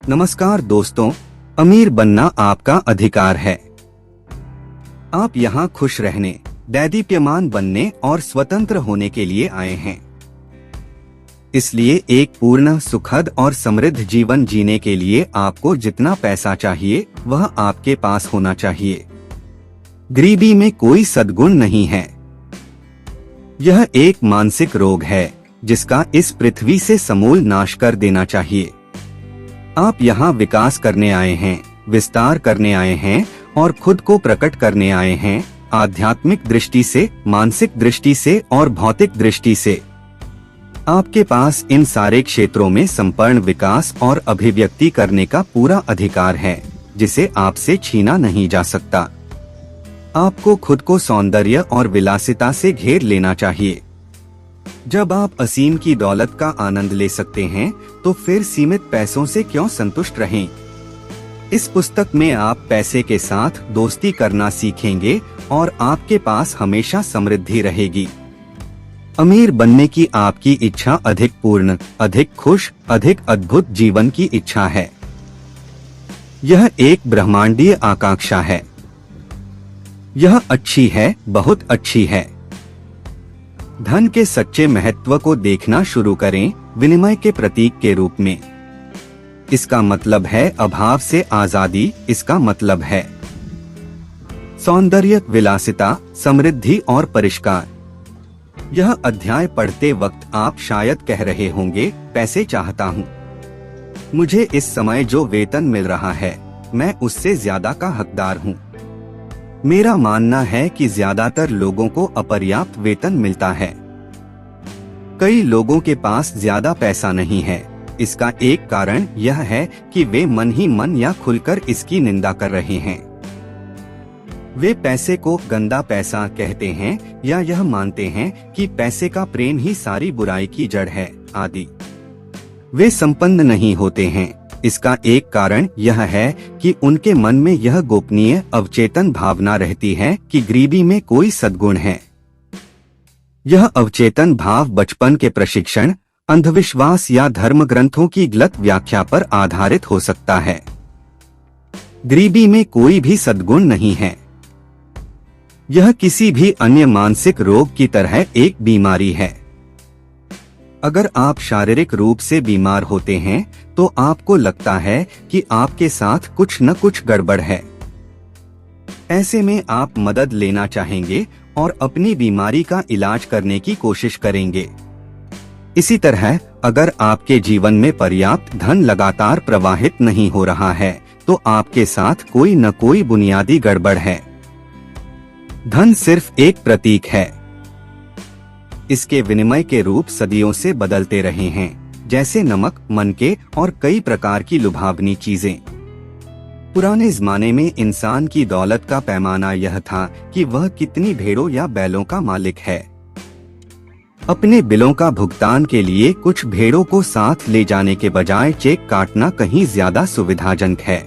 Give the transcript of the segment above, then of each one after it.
नमस्कार दोस्तों, अमीर बनना आपका अधिकार है। आप यहाँ खुश रहने, दैदीप्यमान बनने और स्वतंत्र होने के लिए आए हैं। इसलिए एक पूर्ण, सुखद और समृद्ध जीवन जीने के लिए आपको जितना पैसा चाहिए वह आपके पास होना चाहिए। गरीबी में कोई सद्गुण नहीं है। यह एक मानसिक रोग है जिसका इस पृथ्वी से समूल नाश कर देना चाहिए। आप यहाँ विकास करने आए हैं, विस्तार करने आए हैं और खुद को प्रकट करने आए हैं, आध्यात्मिक दृष्टि से, मानसिक दृष्टि से और भौतिक दृष्टि से। आपके पास इन सारे क्षेत्रों में संपूर्ण विकास और अभिव्यक्ति करने का पूरा अधिकार है, जिसे आपसे छीना नहीं जा सकता। आपको खुद को सौंदर्य और विलासिता से घेर लेना चाहिए। जब आप असीम की दौलत का आनंद ले सकते हैं, तो फिर सीमित पैसों से क्यों संतुष्ट रहें? इस पुस्तक में आप पैसे के साथ दोस्ती करना सीखेंगे और आपके पास हमेशा समृद्धि रहेगी। अमीर बनने की आपकी इच्छा अधिक पूर्ण, अधिक खुश, अधिक अद्भुत जीवन की इच्छा है। यह एक ब्रह्मांडीय आकांक्षा है। यह अच्छी है, बहुत अच्छी है। धन के सच्चे महत्व को देखना शुरू करें, विनिमय के प्रतीक के रूप में। इसका मतलब है अभाव से आजादी। इसका मतलब है सौंदर्य, विलासिता, समृद्धि और परिष्कार। यह अध्याय पढ़ते वक्त आप शायद कह रहे होंगे, पैसे चाहता हूँ। मुझे इस समय जो वेतन मिल रहा है, मैं उससे ज्यादा का हकदार हूँ। मेरा मानना है कि ज्यादातर लोगों को अपर्याप्त वेतन मिलता है। कई लोगों के पास ज्यादा पैसा नहीं है। इसका एक कारण यह है कि वे मन ही मन या खुलकर इसकी निंदा कर रहे हैं। वे पैसे को गंदा पैसा कहते हैं या यह मानते हैं कि पैसे का प्रेम ही सारी बुराई की जड़ है, आदि। वे संपन्न नहीं होते हैं। इसका एक कारण यह है कि उनके मन में यह गोपनीय, अवचेतन भावना रहती है कि गरीबी में कोई सद्गुण है। यह अवचेतन भाव बचपन के प्रशिक्षण, अंधविश्वास या धर्म ग्रंथों की गलत व्याख्या पर आधारित हो सकता है। गरीबी में कोई भी सद्गुण नहीं है। यह किसी भी अन्य मानसिक रोग की तरह एक बीमारी है। अगर आप शारीरिक रूप से बीमार होते हैं, तो आपको लगता है कि आपके साथ कुछ न कुछ गड़बड़ है। ऐसे में आप मदद लेना चाहेंगे और अपनी बीमारी का इलाज करने की कोशिश करेंगे। इसी तरह अगर आपके जीवन में पर्याप्त धन लगातार प्रवाहित नहीं हो रहा है, तो आपके साथ कोई न कोई बुनियादी गड़बड़ है। धन सिर्फ एक प्रतीक है। इसके विनिमय के रूप सदियों से बदलते रहे हैं, जैसे नमक, मनके और कई प्रकार की लुभावनी चीजें। पुराने जमाने में इंसान की दौलत का पैमाना यह था कि वह कितनी भेड़ों या बैलों का मालिक है। अपने बिलों का भुगतान के लिए कुछ भेड़ों को साथ ले जाने के बजाय चेक काटना कहीं ज्यादा सुविधाजनक है।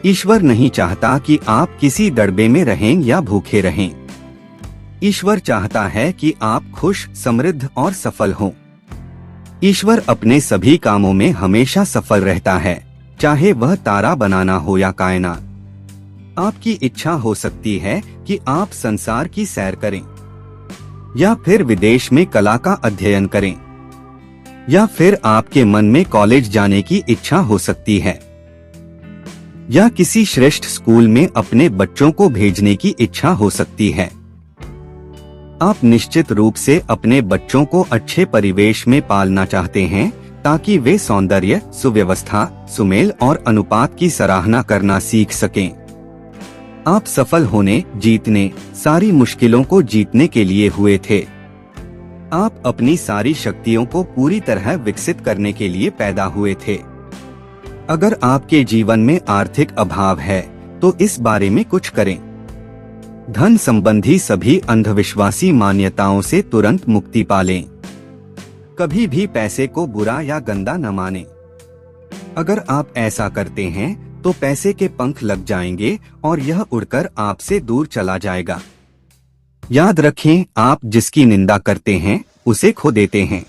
ईश्वर नहीं चाहता कि आप किसी दड़बे में रहें या भूखे रहें। ईश्वर चाहता है कि आप खुश, समृद्ध और सफल हों। ईश्वर अपने सभी कामों में हमेशा सफल रहता है, चाहे वह तारा बनाना हो या कायनात। आपकी इच्छा हो सकती है कि आप संसार की सैर करें, या फिर विदेश में कला का अध्ययन करें, या फिर आपके मन में कॉलेज जाने की इच्छा हो सकती है, या किसी श्रेष्ठ स्कूल में अपने बच्चों को भेजने की इच्छा हो सकती है। आप निश्चित रूप से अपने बच्चों को अच्छे परिवेश में पालना चाहते हैं, ताकि वे सौंदर्य, सुव्यवस्था, सुमेल और अनुपात की सराहना करना सीख सकें। आप सफल होने, जीतने, सारी मुश्किलों को जीतने के लिए हुए थे। आप अपनी सारी शक्तियों को पूरी तरह विकसित करने के लिए पैदा हुए थे। अगर आपके जीवन में आर्थिक अभाव है, तो इस बारे में कुछ करें। धन संबंधी सभी अंधविश्वासी मान्यताओं से तुरंत मुक्ति पालें। कभी भी पैसे को बुरा या गंदा न मानें। अगर आप ऐसा करते हैं, तो पैसे के पंख लग जाएंगे और यह उड़कर आपसे दूर चला जाएगा। याद रखें, आप जिसकी निंदा करते हैं, उसे खो देते हैं।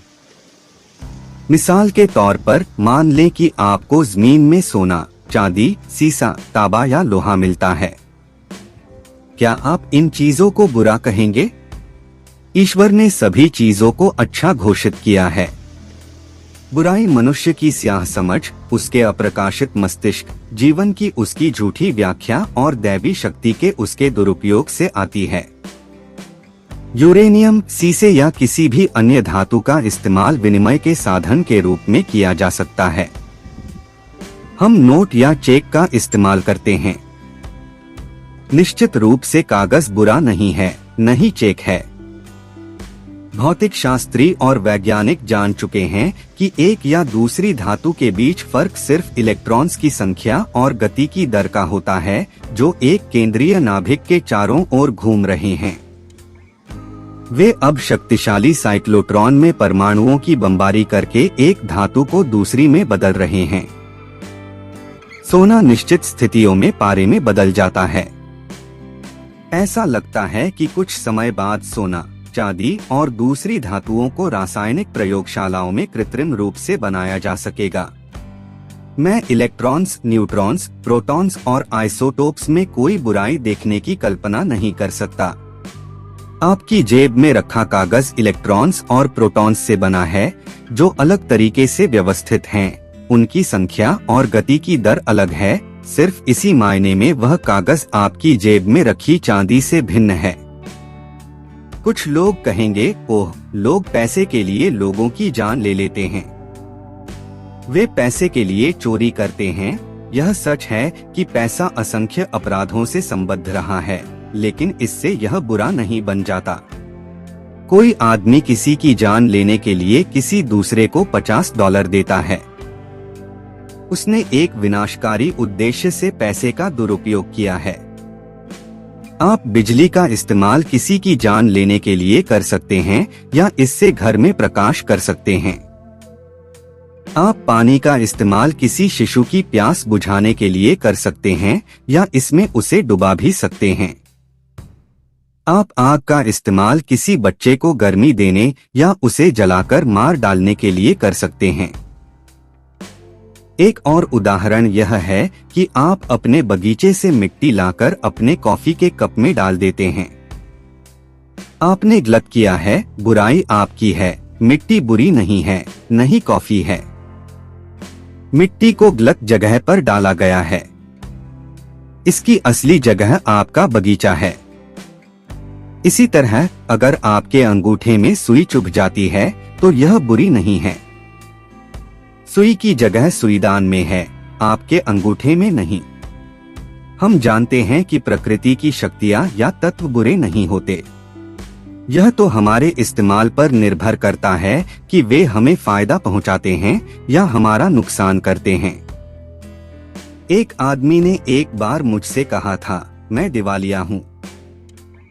मिसाल के तौर पर मान लें कि आपको जमीन में सोना, चांदी, सीसा, तांबा या लोहा मिलता है। क्या आप इन चीजों को बुरा कहेंगे? ईश्वर ने सभी चीजों को अच्छा घोषित किया है। बुराई मनुष्य की स्याह समझ, उसके अप्रकाशित मस्तिष्क, जीवन की उसकी झूठी व्याख्या और दैवी शक्ति के उसके दुरुपयोग से आती है। यूरेनियम, सीसे या किसी भी अन्य धातु का इस्तेमाल विनिमय के साधन के रूप में किया जा सकता है। हम नोट या चेक का इस्तेमाल करते हैं। निश्चित रूप से कागज बुरा नहीं है, नहीं चेक है। भौतिक शास्त्री और वैज्ञानिक जान चुके हैं कि एक या दूसरी धातु के बीच फर्क सिर्फ इलेक्ट्रॉन्स की संख्या और गति की दर का होता है, जो एक केंद्रीय नाभिक के चारों ओर घूम रहे हैं। वे अब शक्तिशाली साइक्लोट्रॉन में परमाणुओं की बमबारी करके एक धातु को दूसरी में बदल रहे हैं। सोना निश्चित स्थितियों में पारे में बदल जाता है। ऐसा लगता है कि कुछ समय बाद सोना, चांदी और दूसरी धातुओं को रासायनिक प्रयोगशालाओं में कृत्रिम रूप से बनाया जा सकेगा। मैं इलेक्ट्रॉन्स, न्यूट्रॉन्स, प्रोटॉन्स और आइसोटोप्स में कोई बुराई देखने की कल्पना नहीं कर सकता। आपकी जेब में रखा कागज इलेक्ट्रॉन्स और प्रोटॉन्स से बना है, जो अलग तरीके से व्यवस्थित हैं। उनकी संख्या और गति की दर अलग है। सिर्फ इसी मायने में वह कागज आपकी जेब में रखी चांदी से भिन्न है। कुछ लोग कहेंगे, ओह, लोग पैसे के लिए लोगों की जान ले लेते हैं। वे पैसे के लिए चोरी करते हैं। यह सच है कि पैसा असंख्य अपराधों से संबद्ध रहा है, लेकिन इससे यह बुरा नहीं बन जाता। कोई आदमी किसी की जान लेने के लिए किसी दूसरे को $50 देता है। उसने एक विनाशकारी उद्देश्य से पैसे का दुरुपयोग किया है। आप बिजली का इस्तेमाल किसी की जान लेने के लिए कर सकते हैं या इससे घर में प्रकाश कर सकते हैं। आप पानी का इस्तेमाल किसी शिशु की प्यास बुझाने के लिए कर सकते हैं या इसमें उसे डुबा भी सकते हैं। आप आग का इस्तेमाल किसी बच्चे को गर्मी देने या उसे जलाकर मार डालने के लिए कर सकते हैं। एक और उदाहरण यह है कि आप अपने बगीचे से मिट्टी लाकर अपने कॉफी के कप में डाल देते हैं। आपने गलत किया है, बुराई आपकी है। मिट्टी बुरी नहीं है, नहीं कॉफी है। मिट्टी को गलत जगह पर डाला गया है। इसकी असली जगह आपका बगीचा है। इसी तरह अगर आपके अंगूठे में सुई चुभ जाती है तो यह बुरी नहीं है। सुई की जगह सुईदान में है, आपके अंगूठे में नहीं। हम जानते हैं कि प्रकृति की शक्तियां या तत्व बुरे नहीं होते। यह तो हमारे इस्तेमाल पर निर्भर करता है कि वे हमें फायदा पहुंचाते हैं या हमारा नुकसान करते हैं। एक आदमी ने एक बार मुझसे कहा था, मैं दिवालिया हूँ।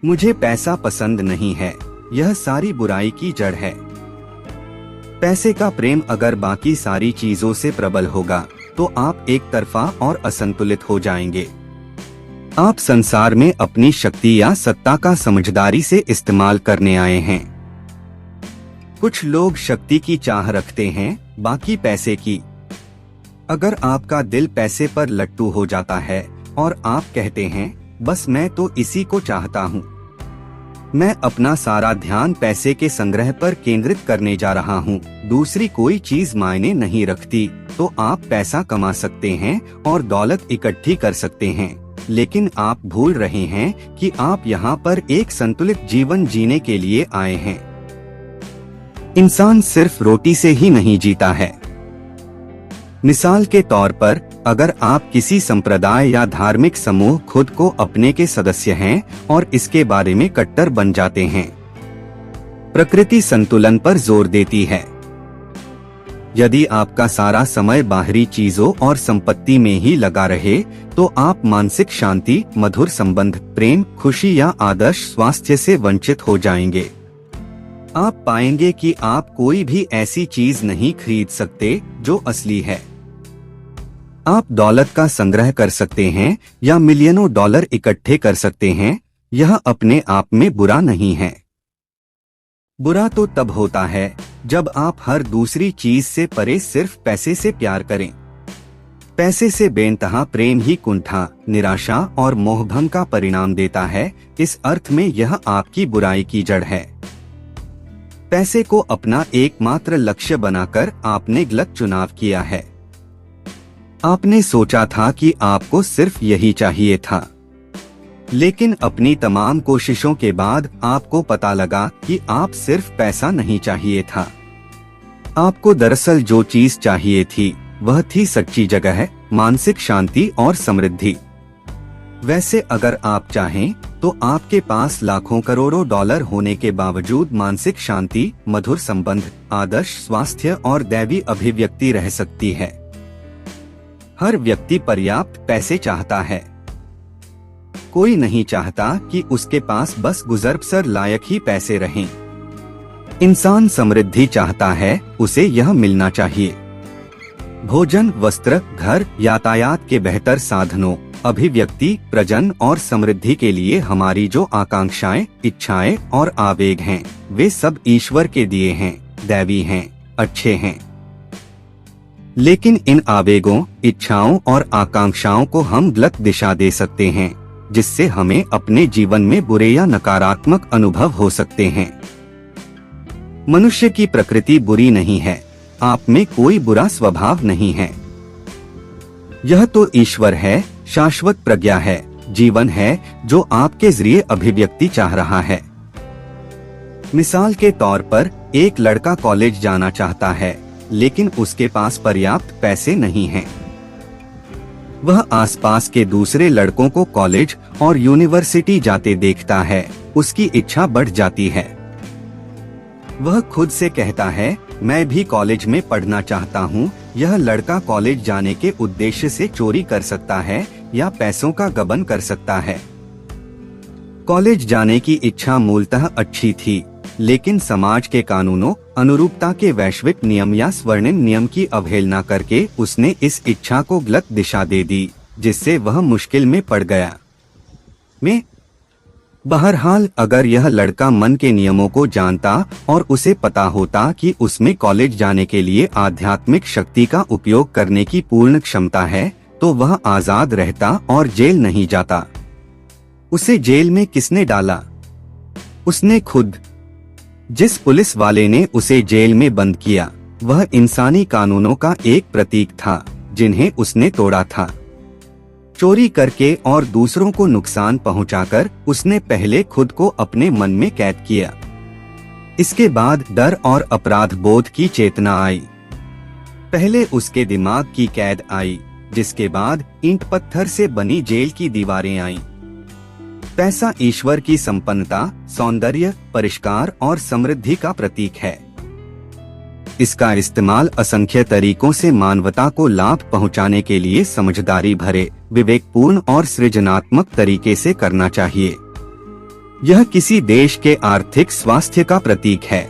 मुझे पैसा पसंद नहीं है, यह सारी बुराई की जड़ है। पैसे का प्रेम अगर बाकी सारी चीजों से प्रबल होगा तो आप एक तरफा और असंतुलित हो जाएंगे। आप संसार में अपनी शक्ति या सत्ता का समझदारी से इस्तेमाल करने आए हैं। कुछ लोग शक्ति की चाह रखते हैं, बाकी पैसे की। अगर आपका दिल पैसे पर लट्टू हो जाता है और आप कहते हैं, बस मैं तो इसी को चाहता हूँ, मैं अपना सारा ध्यान पैसे के संग्रह पर केंद्रित करने जा रहा हूँ, दूसरी कोई चीज मायने नहीं रखती, तो आप पैसा कमा सकते हैं और दौलत इकट्ठी कर सकते हैं। लेकिन आप भूल रहे हैं कि आप यहाँ पर एक संतुलित जीवन जीने के लिए आए हैं। इंसान सिर्फ रोटी से ही नहीं जीता है। मिसाल के तौर पर, अगर आप किसी संप्रदाय या धार्मिक समूह खुद को अपने के सदस्य हैं और इसके बारे में कट्टर बन जाते हैं। प्रकृति संतुलन पर जोर देती है। यदि आपका सारा समय बाहरी चीजों और संपत्ति में ही लगा रहे तो आप मानसिक शांति, मधुर संबंध, प्रेम, खुशी या आदर्श स्वास्थ्य से वंचित हो जाएंगे। आप पाएंगे कि आप कोई भी ऐसी चीज नहीं खरीद सकते जो असली है। आप दौलत का संग्रह कर सकते हैं या मिलियनों डॉलर इकट्ठे कर सकते हैं, यह अपने आप में बुरा नहीं है। बुरा तो तब होता है जब आप हर दूसरी चीज से परे सिर्फ पैसे से प्यार करें। पैसे से बेइंतहा प्रेम ही कुंठा, निराशा और मोहभंग का परिणाम देता है। इस अर्थ में यह आपकी बुराई की जड़ है। पैसे को अपना एकमात्र लक्ष्य बनाकर आपने गलत चुनाव किया है। आपने सोचा था कि आपको सिर्फ यही चाहिए था, लेकिन अपनी तमाम कोशिशों के बाद आपको पता लगा कि आप सिर्फ पैसा नहीं चाहिए था। आपको दरअसल जो चीज चाहिए थी वह थी सच्ची जगह, मानसिक शांति और समृद्धि। वैसे अगर आप चाहें तो आपके पास लाखों करोड़ों डॉलर होने के बावजूद मानसिक शांति, मधुर संबंध, आदर्श स्वास्थ्य और दैवी अभिव्यक्ति रह सकती है। हर व्यक्ति पर्याप्त पैसे चाहता है। कोई नहीं चाहता कि उसके पास बस गुजर-बसर लायक ही पैसे रहें। इंसान समृद्धि चाहता है, उसे यह मिलना चाहिए। भोजन, वस्त्र, घर, यातायात के बेहतर साधनों, अभिव्यक्ति, प्रजनन और समृद्धि के लिए हमारी जो आकांक्षाएं, इच्छाएं और आवेग हैं, वे सब ईश्वर के दिए हैं, दैवी हैं, अच्छे हैं। लेकिन इन आवेगों, इच्छाओं और आकांक्षाओं को हम गलत दिशा दे सकते हैं, जिससे हमें अपने जीवन में बुरे या नकारात्मक अनुभव हो सकते हैं। मनुष्य की प्रकृति बुरी नहीं है। आप में कोई बुरा स्वभाव नहीं है। यह तो ईश्वर है, शाश्वत प्रज्ञा है, जीवन है जो आपके जरिए अभिव्यक्ति चाह रहा है। मिसाल के तौर पर एक लड़का कॉलेज जाना चाहता है, लेकिन उसके पास पर्याप्त पैसे नहीं हैं। वह आसपास के दूसरे लड़कों को कॉलेज और यूनिवर्सिटी जाते देखता है, उसकी इच्छा बढ़ जाती है। वह खुद से कहता है, मैं भी कॉलेज में पढ़ना चाहता हूँ। यह लड़का कॉलेज जाने के उद्देश्य से चोरी कर सकता है या पैसों का गबन कर सकता है। कॉलेज जाने की इच्छा मूलतः अच्छी थी, लेकिन समाज के कानूनों, अनुरूपता के वैश्विक नियम या स्वर्णिम नियम की अवहेलना करके उसने इस इच्छा को गलत दिशा दे दी, जिससे वह मुश्किल में पड़ गया। बहरहाल, अगर यह लड़का मन के नियमों को जानता और उसे पता होता कि उसमें कॉलेज जाने के लिए आध्यात्मिक शक्ति का उपयोग करने की पूर्ण क्षमता है, तो वह आजाद रहता और जेल नहीं जाता। उसे जेल में किसने डाला? उसने खुद। जिस पुलिस वाले ने उसे जेल में बंद किया, वह इंसानी कानूनों का एक प्रतीक था, जिन्हें उसने तोड़ा था। चोरी करके और दूसरों को नुकसान पहुंचाकर उसने पहले खुद को अपने मन में कैद किया। इसके बाद डर और अपराध बोध की चेतना आई। पहले उसके दिमाग की कैद आई, जिसके बाद ईंट पत्थर से बनी जेल की दीवारें आईं। पैसा ईश्वर की संपन्नता, सौंदर्य, परिष्कार और समृद्धि का प्रतीक है। इसका इस्तेमाल असंख्य तरीकों से मानवता को लाभ पहुंचाने के लिए समझदारी भरे, विवेकपूर्ण और सृजनात्मक तरीके से करना चाहिए। यह किसी देश के आर्थिक स्वास्थ्य का प्रतीक है।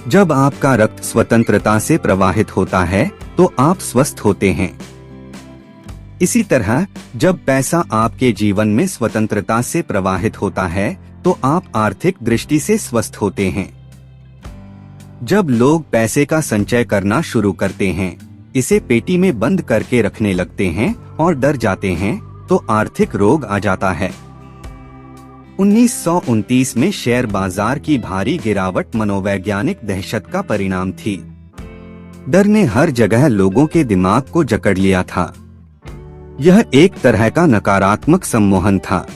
जब आपका रक्त स्वतंत्रता से प्रवाहित होता है, तो आप स्वस्थ होते हैं। इसी तरह जब पैसा आपके जीवन में स्वतंत्रता से प्रवाहित होता है, तो आप आर्थिक दृष्टि से स्वस्थ होते हैं। जब लोग पैसे का संचय करना शुरू करते हैं, इसे पेटी में बंद करके रखने लगते हैं और डर जाते हैं, तो आर्थिक रोग आ जाता है। 1929 में शेयर बाजार की भारी गिरावट मनोवैज्ञानिक दहशत का परिणाम थी। डर ने हर जगह लोगों के दिमाग को जकड़ लिया था। यह एक तरह का नकारात्मक सम्मोहन था।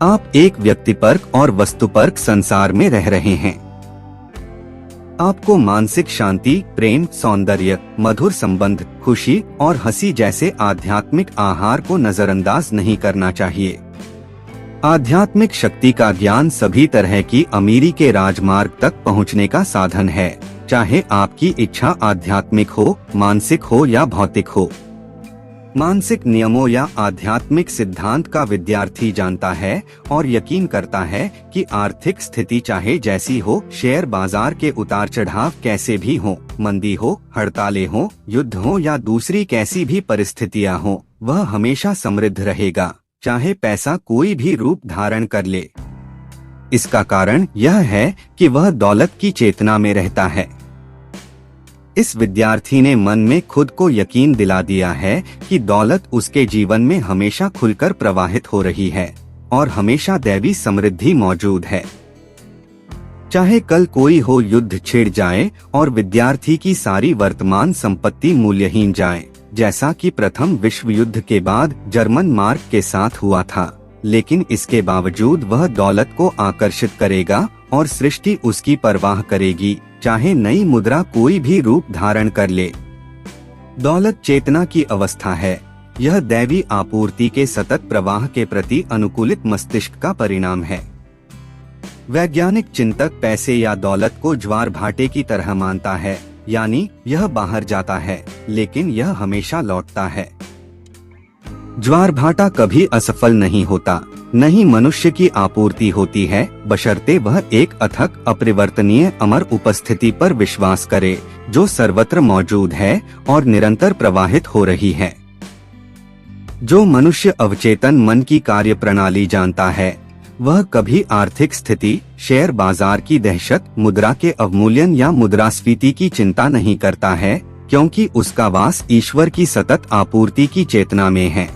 आप एक व्यक्तिपरक और वस्तुपरक संसार में रह रहे हैं। आपको मानसिक शांति, प्रेम, सौंदर्य, मधुर संबंध, खुशी और हंसी जैसे आध्यात्मिक आहार को नजरअंदाज नहीं करना चाहिए। आध्यात्मिक शक्ति का ज्ञान सभी तरह की अमीरी के राजमार्ग तक पहुंचने का साधन है, चाहे आपकी इच्छा आध्यात्मिक हो, मानसिक हो या भौतिक हो। मानसिक नियमों या आध्यात्मिक सिद्धांत का विद्यार्थी जानता है और यकीन करता है कि आर्थिक स्थिति चाहे जैसी हो, शेयर बाजार के उतार चढ़ाव कैसे भी हो, मंदी हो, हड़तालें हो, युद्ध हो या दूसरी कैसी भी परिस्थितियां हो, वह हमेशा समृद्ध रहेगा, चाहे पैसा कोई भी रूप धारण कर ले। इसका कारण यह है कि वह दौलत की चेतना में रहता है। इस विद्यार्थी ने मन में खुद को यकीन दिला दिया है कि दौलत उसके जीवन में हमेशा खुलकर प्रवाहित हो रही है और हमेशा दैवी समृद्धि मौजूद है। चाहे कल कोई हो युद्ध छिड़ जाए और विद्यार्थी की सारी वर्तमान संपत्ति मूल्यहीन जाए, जैसा कि प्रथम विश्व युद्ध के बाद जर्मन मार्क के साथ हुआ था, लेकिन इसके बावजूद वह दौलत को आकर्षित करेगा और सृष्टि उसकी परवाह करेगी, चाहे नई मुद्रा कोई भी रूप धारण कर ले। दौलत चेतना की अवस्था है। यह दैवी आपूर्ति के सतत प्रवाह के प्रति अनुकूलित मस्तिष्क का परिणाम है। वैज्ञानिक चिंतक पैसे या दौलत को ज्वार भाटे की तरह मानता है, यानी यह बाहर जाता है लेकिन यह हमेशा लौटता है। ज्वार भाटा कभी असफल नहीं होता, न ही मनुष्य की आपूर्ति होती है, बशर्ते वह एक अथक अपरिवर्तनीय अमर उपस्थिति पर विश्वास करे, जो सर्वत्र मौजूद है और निरंतर प्रवाहित हो रही है। जो मनुष्य अवचेतन मन की कार्य प्रणाली जानता है, वह कभी आर्थिक स्थिति, शेयर बाजार की दहशत, मुद्रा के अवमूल्यन या मुद्रास्फीति की चिंता नहीं करता है, क्योंकि उसका वास ईश्वर की सतत आपूर्ति की चेतना में है।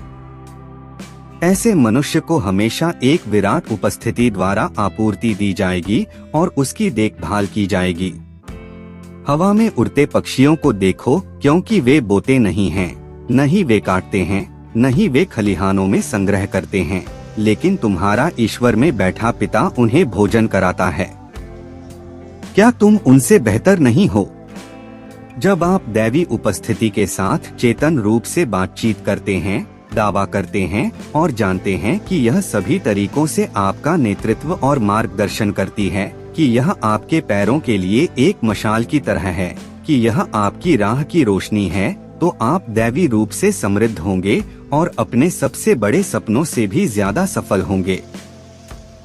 ऐसे मनुष्य को हमेशा एक विराट उपस्थिति द्वारा आपूर्ति दी जाएगी और उसकी देखभाल की जाएगी। हवा में उड़ते पक्षियों को देखो, क्योंकि वे बोते नहीं हैं, न ही वे काटते हैं, न ही वे खलिहानों में संग्रह करते हैं, लेकिन तुम्हारा ईश्वर में बैठा पिता उन्हें भोजन कराता है। क्या तुम उनसे बेहतर नहीं हो? जब आप दैवी उपस्थिति के साथ चेतन रूप से बातचीत करते हैं, दावा करते हैं और जानते हैं कि यह सभी तरीकों से आपका नेतृत्व और मार्गदर्शन करती है, कि यह आपके पैरों के लिए एक मशाल की तरह है, कि यह आपकी राह की रोशनी है, तो आप दैवी रूप से समृद्ध होंगे और अपने सबसे बड़े सपनों से भी ज्यादा सफल होंगे।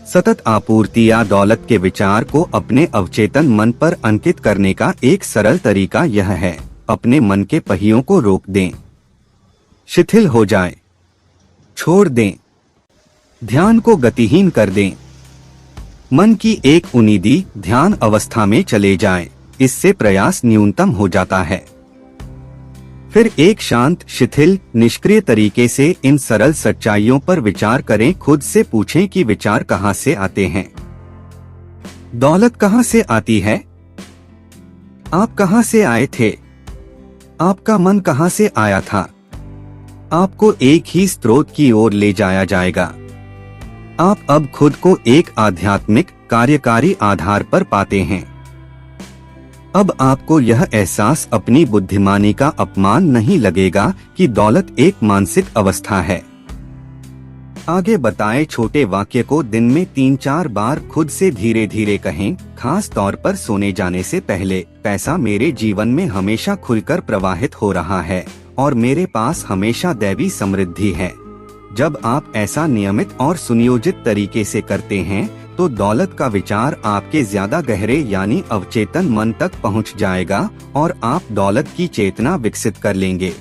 सतत आपूर्ति या दौलत के विचार को अपने अवचेतन मन पर अंकित करने का एक सरल तरीका यह है, अपने मन के पहियों को रोक दें, शिथिल हो जाए, छोड़ दें, ध्यान को गतिहीन कर दें। मन की एक उन्नीदी ध्यान अवस्था में चले जाए, इससे प्रयास न्यूनतम हो जाता है। फिर एक शांत, शिथिल, निष्क्रिय तरीके से इन सरल सच्चाइयों पर विचार करें। खुद से पूछें कि विचार कहाँ से आते हैं, दौलत कहाँ से आती है, आप कहाँ से आए थे, आपका मन कहाँ से आया था। आपको एक ही स्रोत की ओर ले जाया जाएगा। आप अब खुद को एक आध्यात्मिक कार्यकारी आधार पर पाते हैं। अब आपको यह एहसास अपनी बुद्धिमानी का अपमान नहीं लगेगा कि दौलत एक मानसिक अवस्था है। आगे बताए छोटे वाक्य को दिन में 3-4 बार खुद से धीरे धीरे कहें, खास तौर पर सोने जाने से पहले। पैसा मेरे जीवन में हमेशा खुलकर प्रवाहित हो रहा है और मेरे पास हमेशा दैवी समृद्धि है। जब आप ऐसा नियमित और सुनियोजित तरीके से करते हैं, तो दौलत का विचार आपके ज्यादा गहरे यानी अवचेतन मन तक पहुंच जाएगा और आप दौलत की चेतना विकसित कर लेंगे।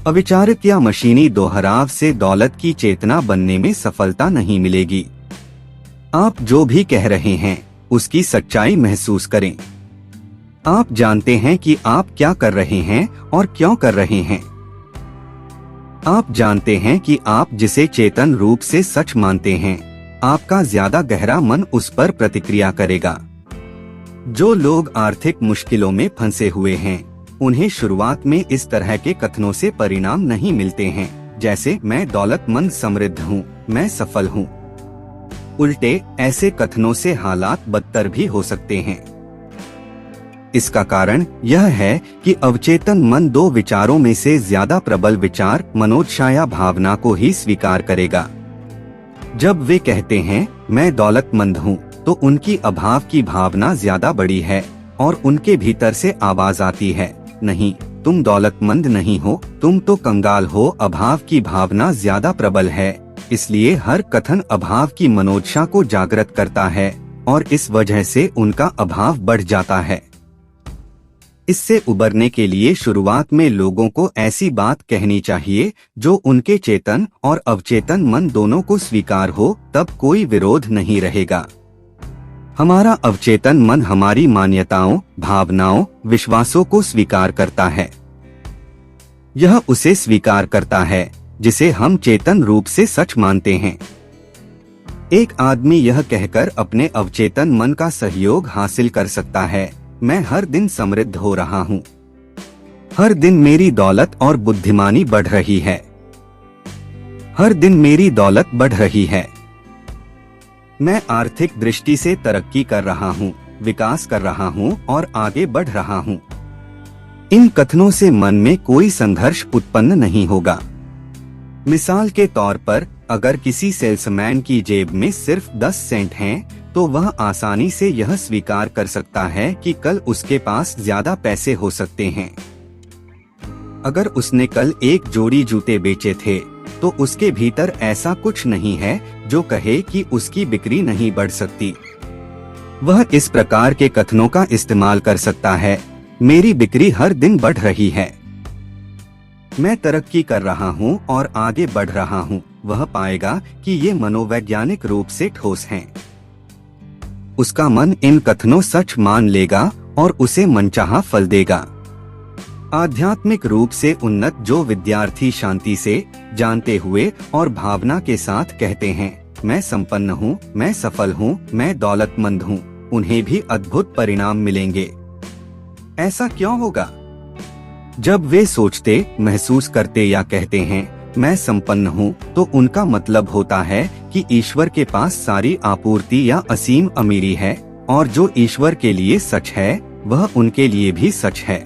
अविचारित या मशीनी दोहराव से दौलत की चेतना बनने में सफलता नहीं मिलेगी। आप जो भी कह रहे हैं, उसकी सच्चाई महसूस करें। आप जानते हैं कि आप क्या कर रहे हैं और क्यों कर रहे हैं। आप जानते हैं कि आप जिसे चेतन रूप से सच मानते हैं, आपका ज्यादा गहरा मन उस पर प्रतिक्रिया करेगा। जो लोग आर्थिक मुश्किलों में फंसे हुए हैं, उन्हें शुरुआत में इस तरह के कथनों से परिणाम नहीं मिलते हैं, जैसे मैं दौलतमंद समृद्ध हूँ, मैं सफल हूँ। उल्टे ऐसे कथनों से हालात बदतर भी हो सकते हैं। इसका कारण यह है कि अवचेतन मन दो विचारों में से ज्यादा प्रबल विचार, मनोदशा भावना को ही स्वीकार करेगा। जब वे कहते हैं मैं दौलतमंद हूँ, तो उनकी अभाव की भावना ज्यादा बड़ी है और उनके भीतर से आवाज आती है, नहीं, तुम दौलतमंद नहीं हो, तुम तो कंगाल हो। अभाव की भावना ज्यादा प्रबल है, इसलिए हर कथन अभाव की मनोदशा को जागृत करता है और इस वजह से उनका अभाव बढ़ जाता है। इससे उबरने के लिए शुरुआत में लोगों को ऐसी बात कहनी चाहिए जो उनके चेतन और अवचेतन मन दोनों को स्वीकार हो, तब कोई विरोध नहीं रहेगा। हमारा अवचेतन मन हमारी मान्यताओं, भावनाओं, विश्वासों को स्वीकार करता है। यह उसे स्वीकार करता है जिसे हम चेतन रूप से सच मानते हैं। एक आदमी यह कहकर अपने अवचेतन मन का सहयोग हासिल कर सकता है, मैं हर दिन समृद्ध हो रहा हूँ, हर दिन मेरी दौलत और बुद्धिमानी बढ़ रही है, हर दिन मेरी दौलत बढ़ रही है, मैं आर्थिक दृष्टि से तरक्की कर रहा हूँ, विकास कर रहा हूँ और आगे बढ़ रहा हूँ। इन कथनों से मन में कोई संघर्ष उत्पन्न नहीं होगा। मिसाल के तौर पर, अगर किसी सेल्समैन की जेब में सिर्फ 10 सेंट हैं, तो वह आसानी से यह स्वीकार कर सकता है कि कल उसके पास ज्यादा पैसे हो सकते हैं। अगर उसने कल एक जोड़ी जूते बेचे थे, तो उसके भीतर ऐसा कुछ नहीं है जो कहे कि उसकी बिक्री नहीं बढ़ सकती। वह इस प्रकार के कथनों का इस्तेमाल कर सकता है, मेरी बिक्री हर दिन बढ़ रही है, मैं तरक्की कर रहा हूँ और आगे बढ़ रहा हूँ। वह पाएगा कि ये मनोवैज्ञानिक रूप से ठोस हैं। उसका मन इन कथनों सच मान लेगा और उसे मनचाहा फल देगा। आध्यात्मिक रूप से उन्नत जो विद्यार्थी शांति से, जानते हुए और भावना के साथ कहते हैं, मैं संपन्न हूँ, मैं सफल हूँ, मैं दौलतमंद हूँ, उन्हें भी अद्भुत परिणाम मिलेंगे। ऐसा क्यों होगा? जब वे सोचते, महसूस करते या कहते हैं मैं संपन्न हूँ, तो उनका मतलब होता है कि ईश्वर के पास सारी आपूर्ति या असीम अमीरी है, और जो ईश्वर के लिए सच है वह उनके लिए भी सच है।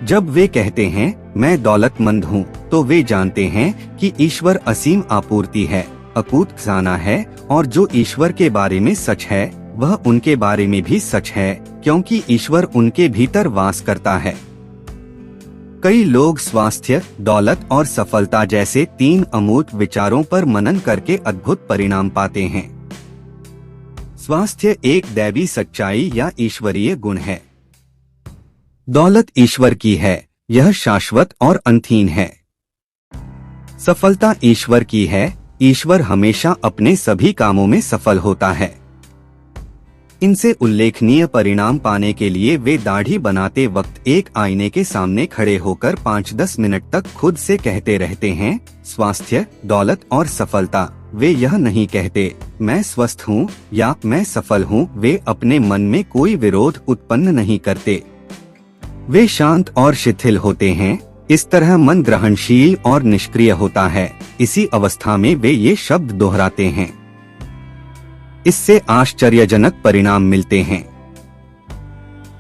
जब वे कहते हैं मैं दौलतमंद हूँ, तो वे जानते हैं कि ईश्वर असीम आपूर्ति है, अकूत खजाना है, और जो ईश्वर के बारे में सच है वह उनके बारे में भी सच है, क्योंकि ईश्वर उनके भीतर वास करता है। कई लोग स्वास्थ्य, दौलत और सफलता जैसे 3 अमूर्त विचारों पर मनन करके अद्भुत परिणाम पाते हैं। स्वास्थ्य एक दैवी सच्चाई या ईश्वरीय गुण है। दौलत ईश्वर की है, यह शाश्वत और अंतहीन है। सफलता ईश्वर की है, ईश्वर हमेशा अपने सभी कामों में सफल होता है। इनसे उल्लेखनीय परिणाम पाने के लिए वे दाढ़ी बनाते वक्त एक आईने के सामने खड़े होकर 5-10 मिनट तक खुद से कहते रहते हैं, स्वास्थ्य, दौलत और सफलता। वे यह नहीं कहते, मैं स्वस्थ हूँ या मैं सफल हूँ। वे अपने मन में कोई विरोध उत्पन्न नहीं करते। वे शांत और शिथिल होते हैं। इस तरह मन ग्रहणशील और निष्क्रिय होता है। इसी अवस्था में वे ये शब्द दोहराते हैं। इससे आश्चर्यजनक परिणाम मिलते हैं।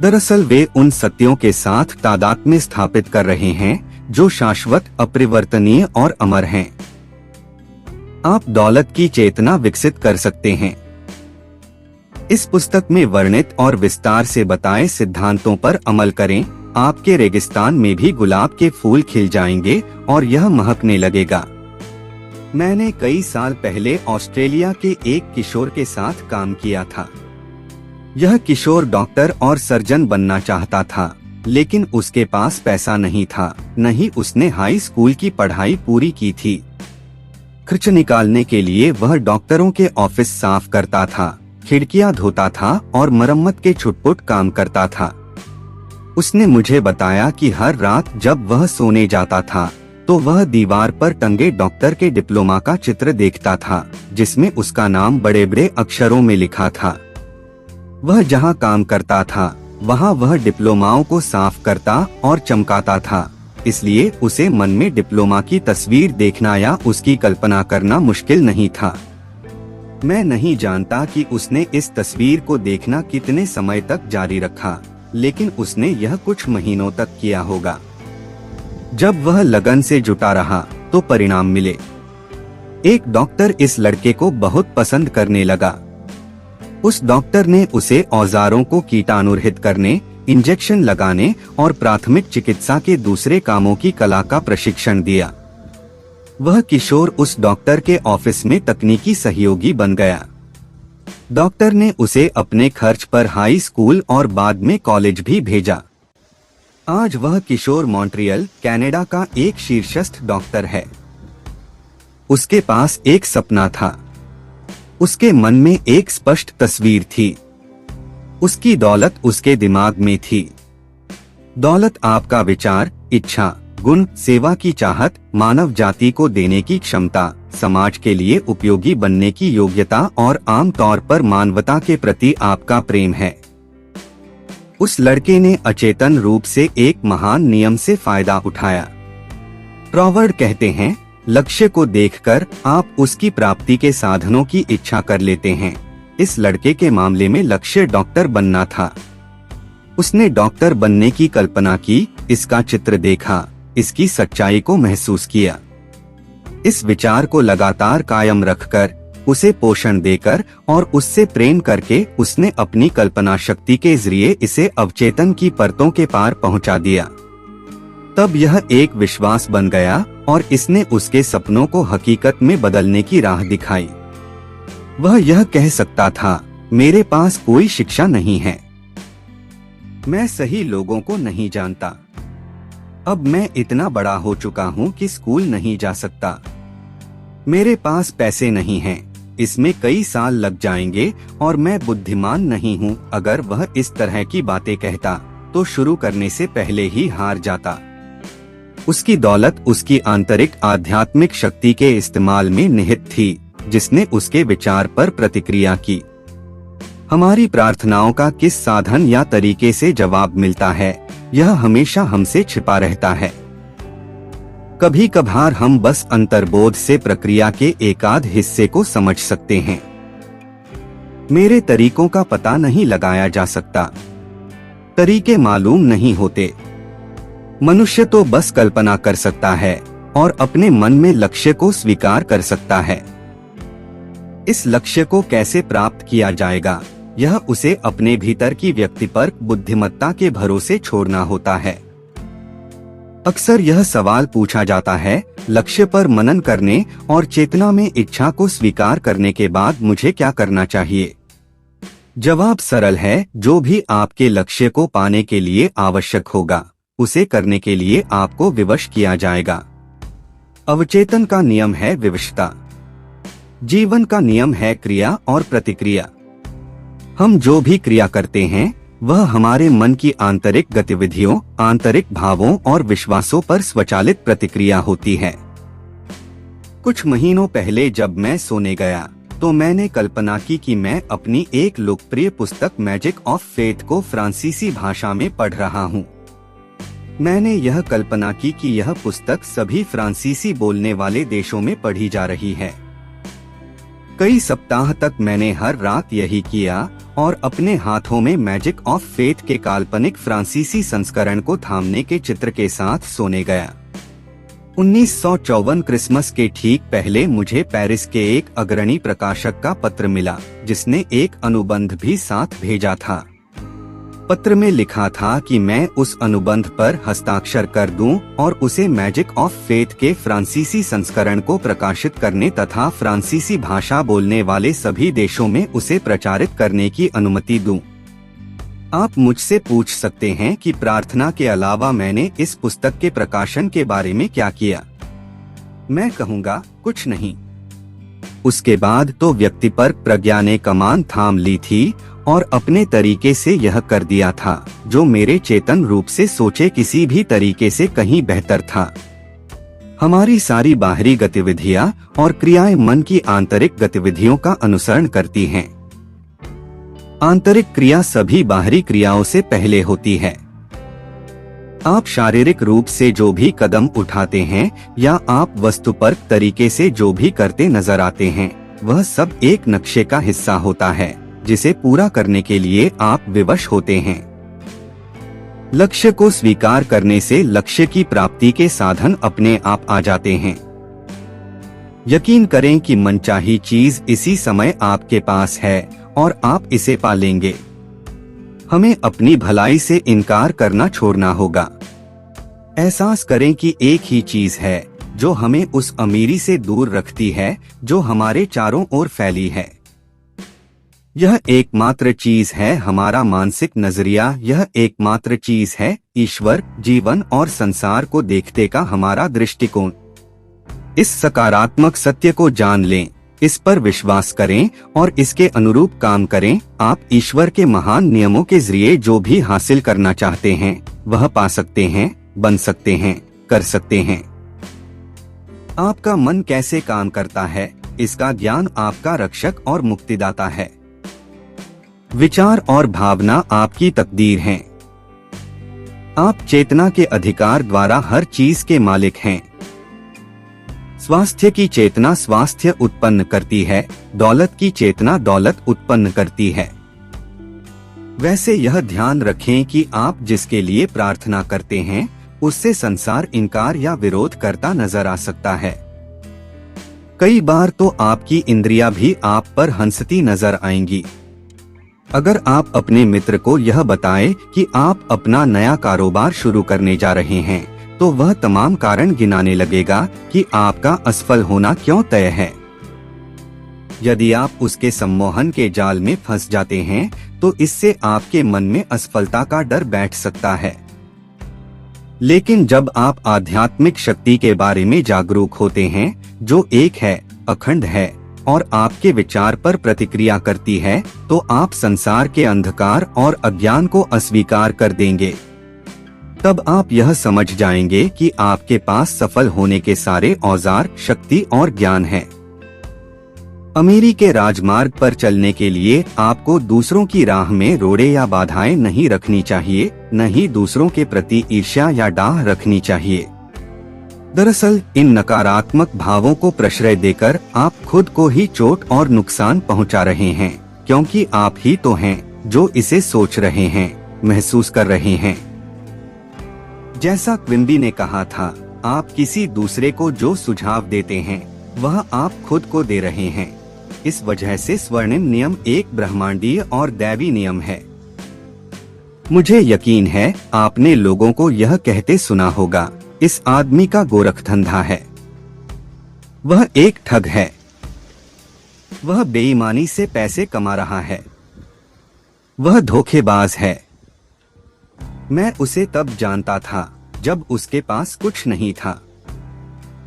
दरअसल वे उन सत्यों के साथ तादात्म्य स्थापित कर रहे हैं जो शाश्वत, अपरिवर्तनीय और अमर हैं। आप दौलत की चेतना विकसित कर सकते हैं। इस पुस्तक में वर्णित और विस्तार से बताए सिद्धांतों पर अमल करें। आपके रेगिस्तान में भी गुलाब के फूल खिल जाएंगे और यह महकने लगेगा। मैंने कई साल पहले ऑस्ट्रेलिया के एक किशोर के साथ काम किया था। यह किशोर डॉक्टर और सर्जन बनना चाहता था, लेकिन उसके पास पैसा नहीं था, न ही उसने हाई स्कूल की पढ़ाई पूरी की थी। खर्च निकालने के लिए वह डॉक्टरों के ऑफिस साफ करता था, खिड़कियां धोता था और मरम्मत के छुटपुट काम करता था। उसने मुझे बताया कि हर रात जब वह सोने जाता था तो वह दीवार पर टंगे डॉक्टर के डिप्लोमा का चित्र देखता था, जिसमें उसका नाम बड़े बड़े अक्षरों में लिखा था। वह जहां काम करता था वहां वह डिप्लोमाओं को साफ करता और चमकाता था, इसलिए उसे मन में डिप्लोमा की तस्वीर देखना या उसकी कल्पना करना मुश्किल नहीं था। मैं नहीं जानता कि उसने इस तस्वीर को देखना कितने समय तक जारी रखा, लेकिन उसने यह कुछ महीनों तक किया होगा। जब वह लगन से जुटा रहा तो परिणाम मिले। एक डॉक्टर इस लड़के को बहुत पसंद करने लगा। उस डॉक्टर ने उसे औजारों को कीटाणुरहित करने, इंजेक्शन लगाने और प्राथमिक चिकित्सा के दूसरे कामों की कला का प्रशिक्षण दिया। वह किशोर उस डॉक्टर के ऑफिस में तकनीकी सहयोगी बन गया। डॉक्टर ने उसे अपने खर्च पर हाई स्कूल और बाद में कॉलेज भी भेजा। आज वह किशोर मॉन्ट्रियल कनाडा का एक शीर्षस्थ डॉक्टर है। उसके पास एक सपना था। उसके मन में एक स्पष्ट तस्वीर थी। उसकी दौलत उसके दिमाग में थी। दौलत आपका विचार, इच्छा, गुण, सेवा की चाहत, मानव जाति को देने की क्षमता, समाज के लिए उपयोगी बनने की योग्यता और आम तौर पर मानवता के प्रति आपका प्रेम है। उस लड़के ने अचेतन रूप से एक महान नियम से फायदा उठाया। रॉवर्ड कहते हैं, लक्ष्य को देखकर आप उसकी प्राप्ति के साधनों की इच्छा कर लेते हैं। इस लड़के के मामले में लक्ष्य डॉक्टर बनना था। उसने डॉक्टर बनने की कल्पना की, इसका चित्र देखा, इसकी सच्चाई को महसूस किया। इस विचार को लगातार कायम रखकर, उसे पोषण देकर और उससे प्रेम करके उसने अपनी कल्पना शक्ति के जरिए इसे अवचेतन की परतों के पार पहुंचा दिया। तब यह एक विश्वास बन गया और इसने उसके सपनों को हकीकत में बदलने की राह दिखाई। वह यह कह सकता था, मेरे पास कोई शिक्षा नहीं है, मैं सही लोगों को नहीं जानता, अब मैं इतना बड़ा हो चुका हूँ कि स्कूल नहीं जा सकता, मेरे पास पैसे नहीं हैं, इसमें कई साल लग जाएंगे और मैं बुद्धिमान नहीं हूँ। अगर वह इस तरह की बातें कहता तो शुरू करने से पहले ही हार जाता। उसकी दौलत उसकी आंतरिक आध्यात्मिक शक्ति के इस्तेमाल में निहित थी, जिसने उसके विचार पर प्रतिक्रिया की। हमारी प्रार्थनाओं का किस साधन या तरीके से जवाब मिलता है, यह हमेशा हमसे छिपा रहता है। कभी कभार हम बस अंतर्बोध से प्रक्रिया के एकाध हिस्से को समझ सकते हैं। मेरे तरीकों का पता नहीं लगाया जा सकता, तरीके मालूम नहीं होते। मनुष्य तो बस कल्पना कर सकता है और अपने मन में लक्ष्य को स्वीकार कर सकता है। इस लक्ष्य को कैसे प्राप्त किया जाएगा, यह उसे अपने भीतर की व्यक्तिपरक बुद्धिमत्ता के भरोसे छोड़ना होता है। अक्सर यह सवाल पूछा जाता है, लक्ष्य पर मनन करने और चेतना में इच्छा को स्वीकार करने के बाद मुझे क्या करना चाहिए? जवाब सरल है, जो भी आपके लक्ष्य को पाने के लिए आवश्यक होगा, उसे करने के लिए आपको विवश किया जाएगा। अवचेतन का नियम है विवशता। जीवन का नियम है क्रिया और प्रतिक्रिया। हम जो भी क्रिया करते हैं वह हमारे मन की आंतरिक गतिविधियों, आंतरिक भावों और विश्वासों पर स्वचालित प्रतिक्रिया होती है। कुछ महीनों पहले जब मैं सोने गया तो मैंने कल्पना की कि मैं अपनी एक लोकप्रिय पुस्तक मैजिक ऑफ फेथ को फ्रांसीसी भाषा में पढ़ रहा हूँ। मैंने यह कल्पना की कि यह पुस्तक सभी फ्रांसीसी बोलने वाले देशों में पढ़ी जा रही है। कई सप्ताह तक मैंने हर रात यही किया और अपने हाथों में मैजिक ऑफ फेथ के काल्पनिक फ्रांसीसी संस्करण को थामने के चित्र के साथ सोने गया। 1954 क्रिसमस के ठीक पहले मुझे पेरिस के एक अग्रणी प्रकाशक का पत्र मिला, जिसने एक अनुबंध भी साथ भेजा था। पत्र में लिखा था कि मैं उस अनुबंध पर हस्ताक्षर कर दूं और उसे मैजिक ऑफ फेथ के फ्रांसीसी संस्करण को प्रकाशित करने तथा फ्रांसीसी भाषा बोलने वाले सभी देशों में उसे प्रचारित करने की अनुमति दूं। आप मुझसे पूछ सकते हैं कि प्रार्थना के अलावा मैंने इस पुस्तक के प्रकाशन के बारे में क्या किया। मैं कहूँगा, कुछ नहीं। उसके बाद तो व्यक्तिपरक प्रज्ञा ने कमान थाम ली थी और अपने तरीके से यह कर दिया था जो मेरे चेतन रूप से सोचे किसी भी तरीके से कहीं बेहतर था। हमारी सारी बाहरी गतिविधियां और क्रियाएं मन की आंतरिक गतिविधियों का अनुसरण करती हैं। आंतरिक क्रिया सभी बाहरी क्रियाओं से पहले होती है। आप शारीरिक रूप से जो भी कदम उठाते हैं या आप वस्तुपरक तरीके से जो भी करते नजर आते हैं, वह सब एक नक्शे का हिस्सा होता है जिसे पूरा करने के लिए आप विवश होते हैं। लक्ष्य को स्वीकार करने से लक्ष्य की प्राप्ति के साधन अपने आप आ जाते हैं। यकीन करें कि मनचाही चीज इसी समय आपके पास है और आप इसे पा लेंगे। हमें अपनी भलाई से इनकार करना छोड़ना होगा। एहसास करें कि एक ही चीज है जो हमें उस अमीरी से दूर रखती है जो हमारे चारों ओर फैली है। यह एकमात्र चीज है हमारा मानसिक नजरिया, यह एकमात्र चीज है ईश्वर, जीवन और संसार को देखने का हमारा दृष्टिकोण। इस सकारात्मक सत्य को जान लें, इस पर विश्वास करें और इसके अनुरूप काम करें। आप ईश्वर के महान नियमों के जरिए जो भी हासिल करना चाहते हैं वह पा सकते हैं, बन सकते हैं, कर सकते हैं। आपका मन कैसे काम करता है, इसका ज्ञान आपका रक्षक और मुक्तिदाता है। विचार और भावना आपकी तकदीर हैं। आप चेतना के अधिकार द्वारा हर चीज के मालिक हैं। स्वास्थ्य की चेतना स्वास्थ्य उत्पन्न करती है, दौलत की चेतना दौलत उत्पन्न करती है। वैसे यह ध्यान रखें कि आप जिसके लिए प्रार्थना करते हैं उससे संसार इनकार या विरोध करता नजर आ सकता है। कई बार तो आपकी इंद्रियां भी आप पर हंसती नजर आएंगी। अगर आप अपने मित्र को यह बताएं कि आप अपना नया कारोबार शुरू करने जा रहे हैं तो वह तमाम कारण गिनाने लगेगा कि आपका असफल होना क्यों तय है। यदि आप उसके सम्मोहन के जाल में फंस जाते हैं तो इससे आपके मन में असफलता का डर बैठ सकता है। लेकिन जब आप आध्यात्मिक शक्ति के बारे में जागरूक होते हैं जो एक है, अखंड है और आपके विचार पर प्रतिक्रिया करती है, तो आप संसार के अंधकार और अज्ञान को अस्वीकार कर देंगे। तब आप यह समझ जाएंगे कि आपके पास सफल होने के सारे औजार, शक्ति और ज्ञान है। अमीरी के राजमार्ग पर चलने के लिए आपको दूसरों की राह में रोड़े या बाधाएं नहीं रखनी चाहिए, न ही दूसरों के प्रति ईर्ष्या या डाह रखनी चाहिए। दरअसल इन नकारात्मक भावों को प्रश्रय देकर आप खुद को ही चोट और नुकसान पहुंचा रहे हैं, क्योंकि आप ही तो हैं जो इसे सोच रहे हैं, महसूस कर रहे हैं। जैसा क्विम्बी ने कहा था, आप किसी दूसरे को जो सुझाव देते हैं वह आप खुद को दे रहे हैं। इस वजह से स्वर्णिम नियम एक ब्रह्मांडीय और दैवी नियम है। मुझे यकीन है आपने लोगों को यह कहते सुना होगा, इस आदमी का गोरखधंधा है, वह एक ठग है, वह बेईमानी से पैसे कमा रहा है, वह धोखेबाज है। मैं उसे तब जानता था जब उसके पास कुछ नहीं था।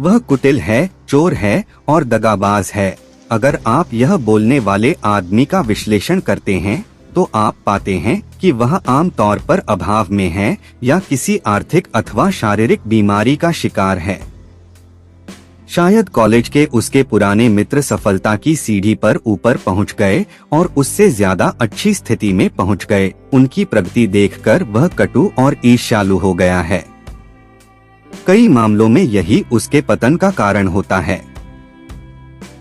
वह कुटिल है, चोर है और दगाबाज है। अगर आप यह बोलने वाले आदमी का विश्लेषण करते हैं तो आप पाते हैं कि वह आम तौर पर अभाव में है या किसी आर्थिक अथवा शारीरिक बीमारी का शिकार है। शायद कॉलेज के उसके पुराने मित्र सफलता की सीढ़ी पर ऊपर पहुंच गए और उससे ज्यादा अच्छी स्थिति में पहुंच गए। उनकी प्रगति देखकर वह कटु और ईर्ष्यालु हो गया है। कई मामलों में यही उसके पतन का कारण होता है।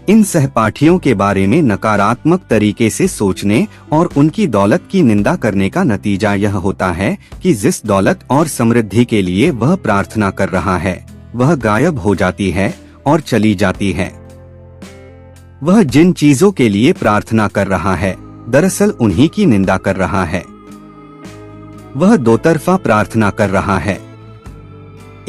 इन सहपाठियों के बारे में नकारात्मक तरीके से सोचने और उनकी दौलत की निंदा करने का नतीजा यह होता है कि जिस दौलत और समृद्धि के लिए वह प्रार्थना कर रहा है वह गायब हो जाती है और चली जाती है। वह जिन चीजों के लिए प्रार्थना कर रहा है दरअसल उन्हीं की निंदा कर रहा है। वह दो तरफा प्रार्थना कर रहा है।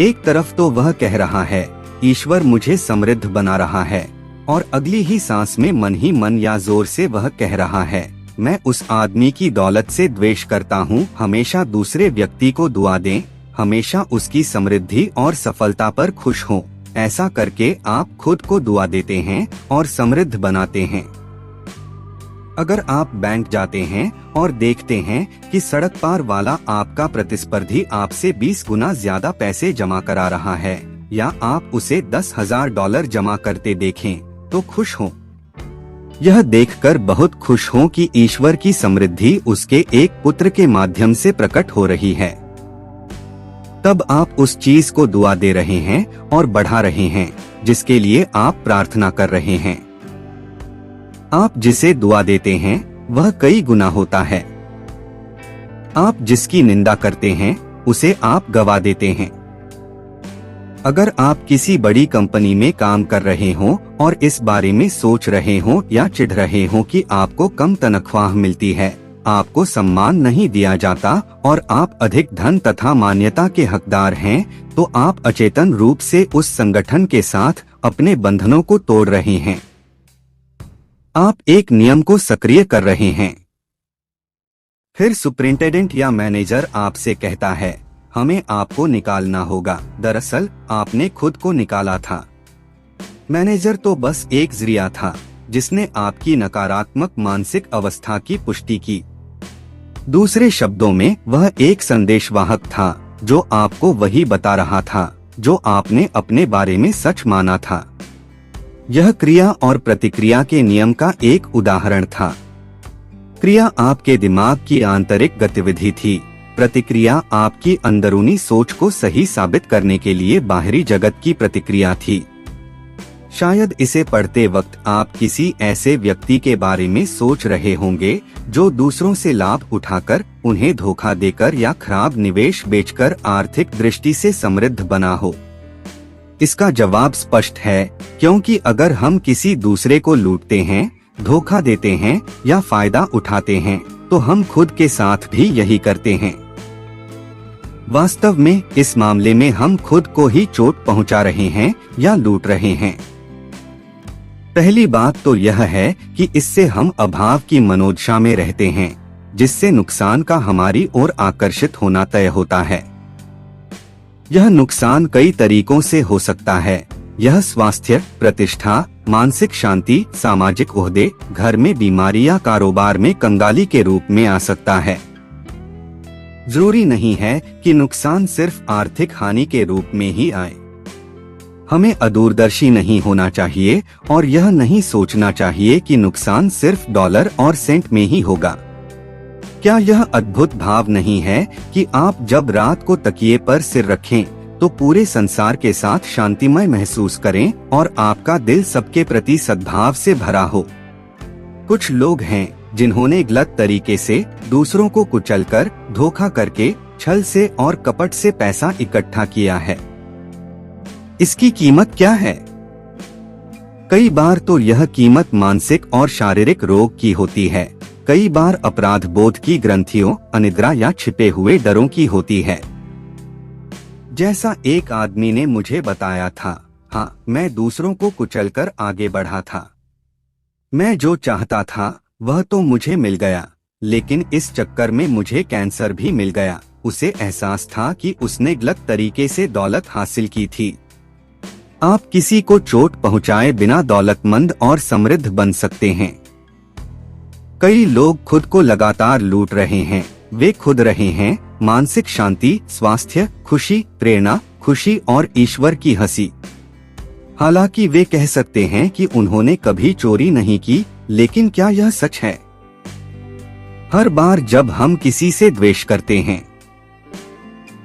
एक तरफ तो वह कह रहा है, ईश्वर मुझे समृद्ध बना रहा है, और अगली ही सांस में मन ही मन या जोर से वह कह रहा है, मैं उस आदमी की दौलत से द्वेष करता हूँ। हमेशा दूसरे व्यक्ति को दुआ दें, हमेशा उसकी समृद्धि और सफलता पर खुश हों। ऐसा करके आप खुद को दुआ देते हैं और समृद्ध बनाते हैं। अगर आप बैंक जाते हैं और देखते हैं कि सड़क पार वाला आपका प्रतिस्पर्धी आपसे 20 गुना ज्यादा पैसे जमा करा रहा है, या आप उसे $10,000 जमा करते देखें तो खुश हों। यह देखकर बहुत खुश हों कि ईश्वर की समृद्धि उसके एक पुत्र के माध्यम से प्रकट हो रही है। तब आप उस चीज को दुआ दे रहे हैं और बढ़ा रहे हैं जिसके लिए आप प्रार्थना कर रहे हैं। आप जिसे दुआ देते हैं वह कई गुना होता है। आप जिसकी निंदा करते हैं उसे आप गवा देते हैं। अगर आप किसी बड़ी कंपनी में काम कर रहे हों और इस बारे में सोच रहे हों या चिढ़ रहे हों कि आपको कम तनख्वाह मिलती है, आपको सम्मान नहीं दिया जाता और आप अधिक धन तथा मान्यता के हकदार हैं, तो आप अचेतन रूप से उस संगठन के साथ अपने बंधनों को तोड़ रहे हैं। आप एक नियम को सक्रिय कर रहे हैं। फिर सुपरिंटेंडेंट या मैनेजर आपसे कहता है, हमें आपको निकालना होगा। दरअसल आपने खुद को निकाला था। मैनेजर तो बस एक जरिया था जिसने आपकी नकारात्मक मानसिक अवस्था की पुष्टि की। दूसरे शब्दों में वह एक संदेशवाहक था जो आपको वही बता रहा था जो आपने अपने बारे में सच माना था। यह क्रिया और प्रतिक्रिया के नियम का एक उदाहरण था। क्रिया आपके दिमाग की आंतरिक गतिविधि थी, प्रतिक्रिया आपकी अंदरूनी सोच को सही साबित करने के लिए बाहरी जगत की प्रतिक्रिया थी। शायद इसे पढ़ते वक्त आप किसी ऐसे व्यक्ति के बारे में सोच रहे होंगे जो दूसरों से लाभ उठाकर, उन्हें धोखा देकर या खराब निवेश बेचकर आर्थिक दृष्टि से समृद्ध बना हो। इसका जवाब स्पष्ट है, क्योंकि अगर हम किसी दूसरे को लूटते हैं, धोखा देते हैं या फायदा उठाते हैं, तो हम खुद के साथ भी यही करते हैं। वास्तव में इस मामले में हम खुद को ही चोट पहुंचा रहे हैं या लूट रहे हैं। पहली बात तो यह है कि इससे हम अभाव की मनोदशा में रहते हैं, जिससे नुकसान का हमारी ओर आकर्षित होना तय होता है। यह नुकसान कई तरीकों से हो सकता है। यह स्वास्थ्य, प्रतिष्ठा, मानसिक शांति, सामाजिक ओहदे, घर में बीमारी या कारोबार में कंगाली के रूप में आ सकता है। जरूरी नहीं है कि नुकसान सिर्फ आर्थिक हानि के रूप में ही आए। हमें अदूरदर्शी नहीं होना चाहिए और यह नहीं सोचना चाहिए कि नुकसान सिर्फ डॉलर और सेंट में ही होगा। क्या यह अद्भुत भाव नहीं है कि आप जब रात को तकिए पर सिर रखें तो पूरे संसार के साथ शांतिमय महसूस करें और आपका दिल सबके प्रति सद्भाव से भरा हो। कुछ लोग हैं जिन्होंने गलत तरीके से दूसरों को कुचलकर, धोखा करके, छल से और कपट से पैसा इकट्ठा किया है। इसकी कीमत क्या है? कई बार तो यह कीमत मानसिक और शारीरिक रोग की होती है। कई बार अपराध बोध की ग्रंथियों, अनिद्रा या छिपे हुए डरों की होती है। जैसा एक आदमी ने मुझे बताया था, हाँ, मैं दूसरों को कुचलकर आगे बढ़ा था। मैं जो चाहता था वह तो मुझे मिल गया, लेकिन इस चक्कर में मुझे कैंसर भी मिल गया। उसे एहसास था कि उसने गलत तरीके से दौलत हासिल की थी। आप किसी को चोट पहुंचाए बिना दौलतमंद और समृद्ध बन सकते हैं। कई लोग खुद को लगातार लूट रहे हैं। वे खुद रहे हैं मानसिक शांति, स्वास्थ्य, खुशी, प्रेरणा, खुशी और ईश्वर की हंसी। हालांकि वे कह सकते हैं कि उन्होंने कभी चोरी नहीं की, लेकिन क्या यह सच है? हर बार जब हम किसी से द्वेष करते हैं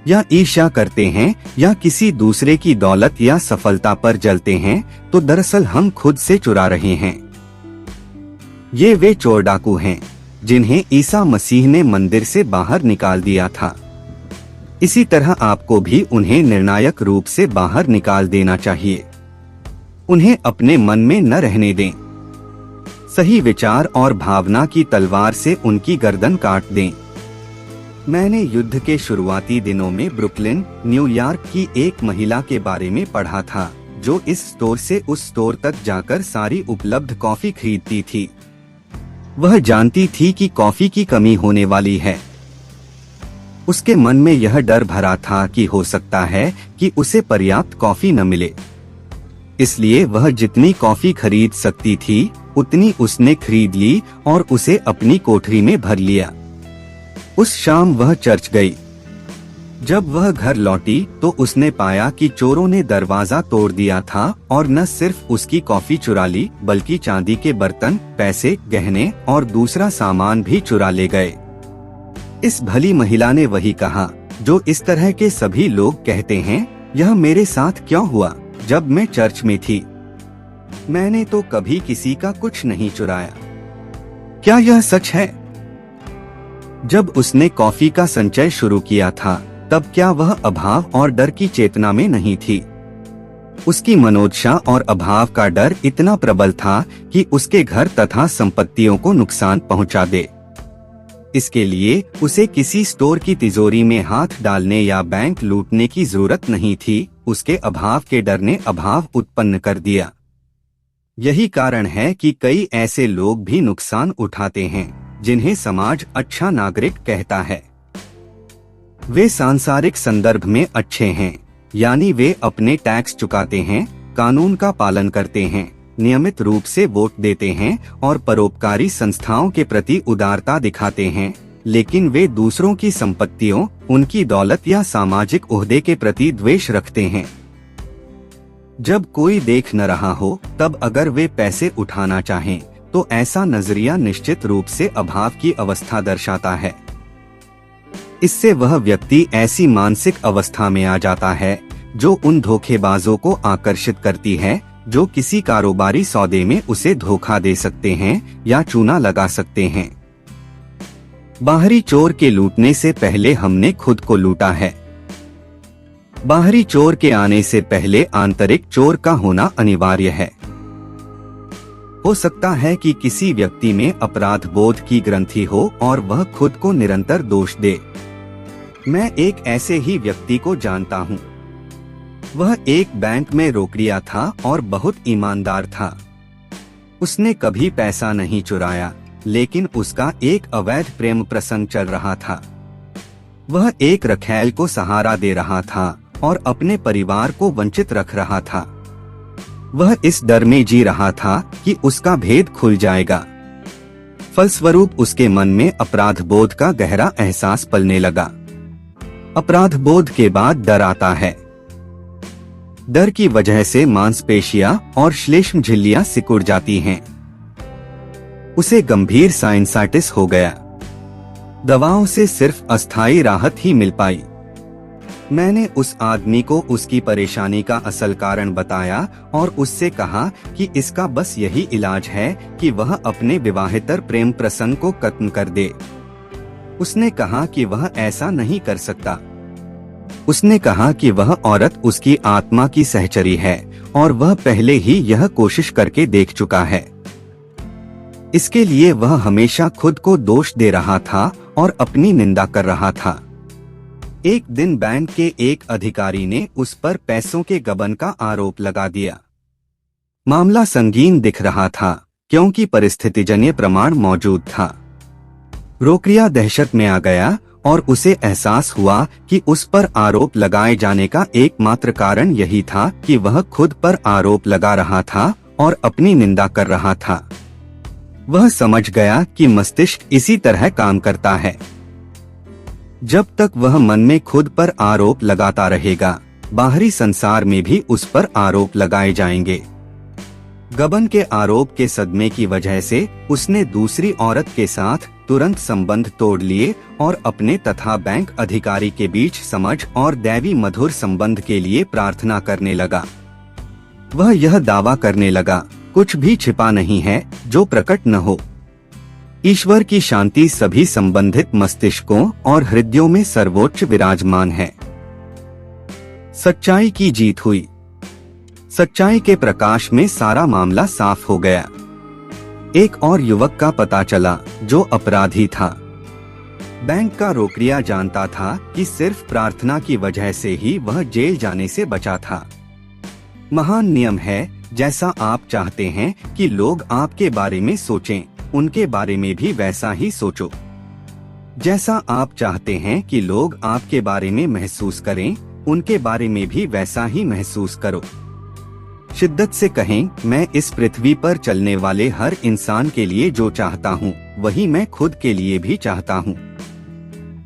या ईर्ष्या करते हैं या किसी दूसरे की दौलत या सफलता पर जलते हैं, तो दरअसल हम खुद से चुरा रहे हैं। ये वे चोर डाकू हैं जिन्हें ईसा मसीह ने मंदिर से बाहर निकाल दिया था। इसी तरह आपको भी उन्हें निर्णायक रूप से बाहर निकाल देना चाहिए। उन्हें अपने मन में न रहने दें। सही विचार और भावना की तलवार से उनकी गर्दन काट दें। मैंने युद्ध के शुरुआती दिनों में ब्रुकलिन, न्यूयॉर्क की एक महिला के बारे में पढ़ा था जो इस स्टोर से उस स्टोर तक जाकर सारी उपलब्ध कॉफी खरीदती थी। वह जानती थी कि कॉफी की कमी होने वाली है। उसके मन में यह डर भरा था कि हो सकता है कि उसे पर्याप्त कॉफी न मिले। इसलिए वह जितनी कॉफी खरीद सकती थी उतनी उसने खरीद ली और उसे अपनी कोठरी में भर लिया। उस शाम वह चर्च गई। जब वह घर लौटी तो उसने पाया कि चोरों ने दरवाजा तोड़ दिया था और न सिर्फ उसकी कॉफी चुरा ली, बल्कि चांदी के बर्तन, पैसे, गहने और दूसरा सामान भी चुरा ले गए। इस भली महिला ने वही कहा जो इस तरह के सभी लोग कहते हैं, यह मेरे साथ क्यों हुआ जब मैं चर्च में थी? मैंने तो कभी किसी का कुछ नहीं चुराया। क्या यह सच है? जब उसने कॉफी का संचय शुरू किया था तब क्या वह अभाव और डर की चेतना में नहीं थी? उसकी मनोदशा और अभाव का डर इतना प्रबल था कि उसके घर तथा संपत्तियों को नुकसान पहुंचा दे। इसके लिए उसे किसी स्टोर की तिजोरी में हाथ डालने या बैंक लूटने की जरूरत नहीं थी। उसके अभाव के डर ने अभाव उत्पन्न कर दिया। यही कारण है कि कई ऐसे लोग भी नुकसान उठाते हैं जिन्हें समाज अच्छा नागरिक कहता है। वे सांसारिक संदर्भ में अच्छे हैं, यानी वे अपने टैक्स चुकाते हैं, कानून का पालन करते हैं, नियमित रूप से वोट देते हैं और परोपकारी संस्थाओं के प्रति उदारता दिखाते हैं, लेकिन वे दूसरों की संपत्तियों, उनकी दौलत या सामाजिक ओहदे के प्रति द्वेष रखते हैं। जब कोई देख न रहा हो तब अगर वे पैसे उठाना चाहें, तो ऐसा नजरिया निश्चित रूप से अभाव की अवस्था दर्शाता है। इससे वह व्यक्ति ऐसी मानसिक अवस्था में आ जाता है जो उन धोखेबाजों को आकर्षित करती है जो किसी कारोबारी सौदे में उसे धोखा दे सकते हैं या चूना लगा सकते हैं। बाहरी चोर के लूटने से पहले हमने खुद को लूटा है। बाहरी चोर के आने से पहले आंतरिक चोर का होना अनिवार्य है। हो सकता है कि किसी व्यक्ति में अपराध बोध की ग्रंथि हो और वह खुद को निरंतर दोष दे। मैं एक ऐसे ही व्यक्ति को जानता हूँ। वह एक बैंक में रोकड़िया था और बहुत ईमानदार था। उसने कभी पैसा नहीं चुराया, लेकिन उसका एक अवैध प्रेम प्रसंग चल रहा था। वह एक रखैल को सहारा दे रहा था और अपने परिवार को वंचित रख रहा था। वह इस डर में जी रहा था कि उसका भेद खुल जाएगा। फलस्वरूप उसके मन में अपराध बोध का गहरा एहसास पलने लगा। अपराध बोध के बाद डर आता है। डर की वजह से मांसपेशियां और श्लेष्म झिल्लियां सिकुड़ जाती हैं। उसे गंभीर साइनसाइटिस हो गया। दवाओं से सिर्फ अस्थायी राहत ही मिल पाई। मैंने उस आदमी को उसकी परेशानी का असल कारण बताया और उससे कहा कि इसका बस यही इलाज है कि वह अपने विवाहेतर प्रेम प्रसंग को खत्म कर दे। उसने कहा कि वह ऐसा नहीं कर सकता। उसने कहा कि वह औरत उसकी आत्मा की सहचरी है और वह पहले ही यह कोशिश करके देख चुका है। इसके लिए वह हमेशा खुद को दोष दे रहा था और अपनी निंदा कर रहा था। एक दिन बैंक के एक अधिकारी ने उस पर पैसों के गबन का आरोप लगा दिया। मामला संगीन दिख रहा था क्योंकि परिस्थितिजन्य प्रमाण मौजूद था। रोकड़िया दहशत में आ गया और उसे एहसास हुआ कि उस पर आरोप लगाए जाने का एकमात्र कारण यही था कि वह खुद पर आरोप लगा रहा था और अपनी निंदा कर रहा था। वह समझ गया कि मस्तिष्क इसी तरह काम करता है। जब तक वह मन में खुद पर आरोप लगाता रहेगा, बाहरी संसार में भी उस पर आरोप लगाए जाएंगे। गबन के आरोप के सदमे की वजह से उसने दूसरी औरत के साथ तुरंत संबंध तोड़ लिए और अपने तथा बैंक अधिकारी के बीच समझ और दैवी मधुर संबंध के लिए प्रार्थना करने लगा। वह यह दावा करने लगा, कुछ भी छिपा नहीं है जो प्रकट न हो। ईश्वर की शांति सभी संबंधित मस्तिष्कों और हृदयों में सर्वोच्च विराजमान है। सच्चाई की जीत हुई। सच्चाई के प्रकाश में सारा मामला साफ हो गया। एक और युवक का पता चला जो अपराधी था। बैंक का रोकड़िया जानता था कि सिर्फ प्रार्थना की वजह से ही वह जेल जाने से बचा था। महान नियम है, जैसा आप चाहते हैं कि लोग आपके बारे में सोचें, उनके बारे में भी वैसा ही सोचो। जैसा आप चाहते हैं कि लोग आपके बारे में महसूस करें, उनके बारे में भी वैसा ही महसूस करो। शिद्दत से कहें, मैं इस पृथ्वी पर चलने वाले हर इंसान के लिए जो चाहता हूँ, वही मैं खुद के लिए भी चाहता हूँ।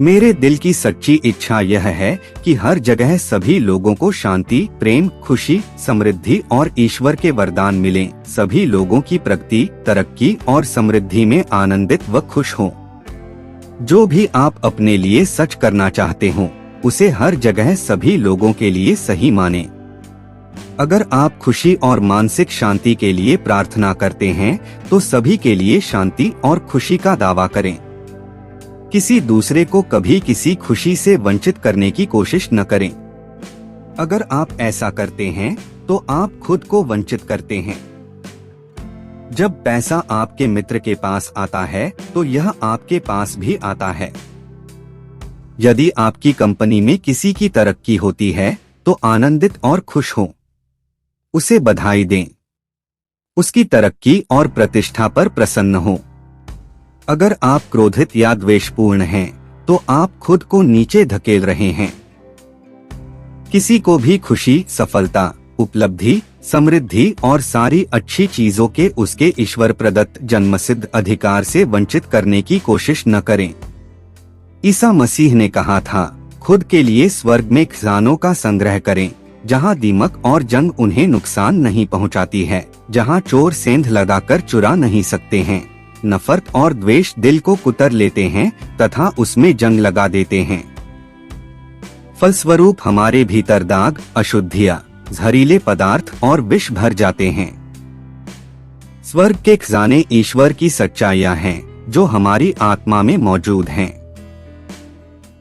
मेरे दिल की सच्ची इच्छा यह है कि हर जगह सभी लोगों को शांति, प्रेम, खुशी, समृद्धि और ईश्वर के वरदान मिलें। सभी लोगों की प्रगति, तरक्की और समृद्धि में आनंदित व खुश हों। जो भी आप अपने लिए सच करना चाहते हो, उसे हर जगह सभी लोगों के लिए सही मानें। अगर आप खुशी और मानसिक शांति के लिए प्रार्थना करते हैं, तो सभी के लिए शांति और खुशी का दावा करें। किसी दूसरे को कभी किसी खुशी से वंचित करने की कोशिश न करें। अगर आप ऐसा करते हैं, तो आप खुद को वंचित करते हैं। जब पैसा आपके मित्र के पास आता है, तो यह आपके पास भी आता है। यदि आपकी कंपनी में किसी की तरक्की होती है, तो आनंदित और खुश हों। उसे बधाई दें। उसकी तरक्की और प्रतिष्ठा पर प्रसन्न हों। अगर आप क्रोधित या द्वेषपूर्ण हैं, तो आप खुद को नीचे धकेल रहे हैं। किसी को भी खुशी, सफलता, उपलब्धि, समृद्धि और सारी अच्छी चीजों के उसके ईश्वर प्रदत्त जन्मसिद्ध अधिकार से वंचित करने की कोशिश न करें। ईसा मसीह ने कहा था, खुद के लिए स्वर्ग में खजानों का संग्रह करें, जहां दीमक और जंग उन्हें नुकसान नहीं पहुंचाती है, जहां चोर सेंध लगाकर चुरा नहीं सकते हैं। नफरत और द्वेष दिल को कुतर लेते हैं तथा उसमें जंग लगा देते हैं। फलस्वरूप हमारे भीतर दाग, अशुद्धियां, जहरीले पदार्थ और विष भर जाते हैं। स्वर्ग के खजाने ईश्वर की सच्चाइयां हैं जो हमारी आत्मा में मौजूद हैं।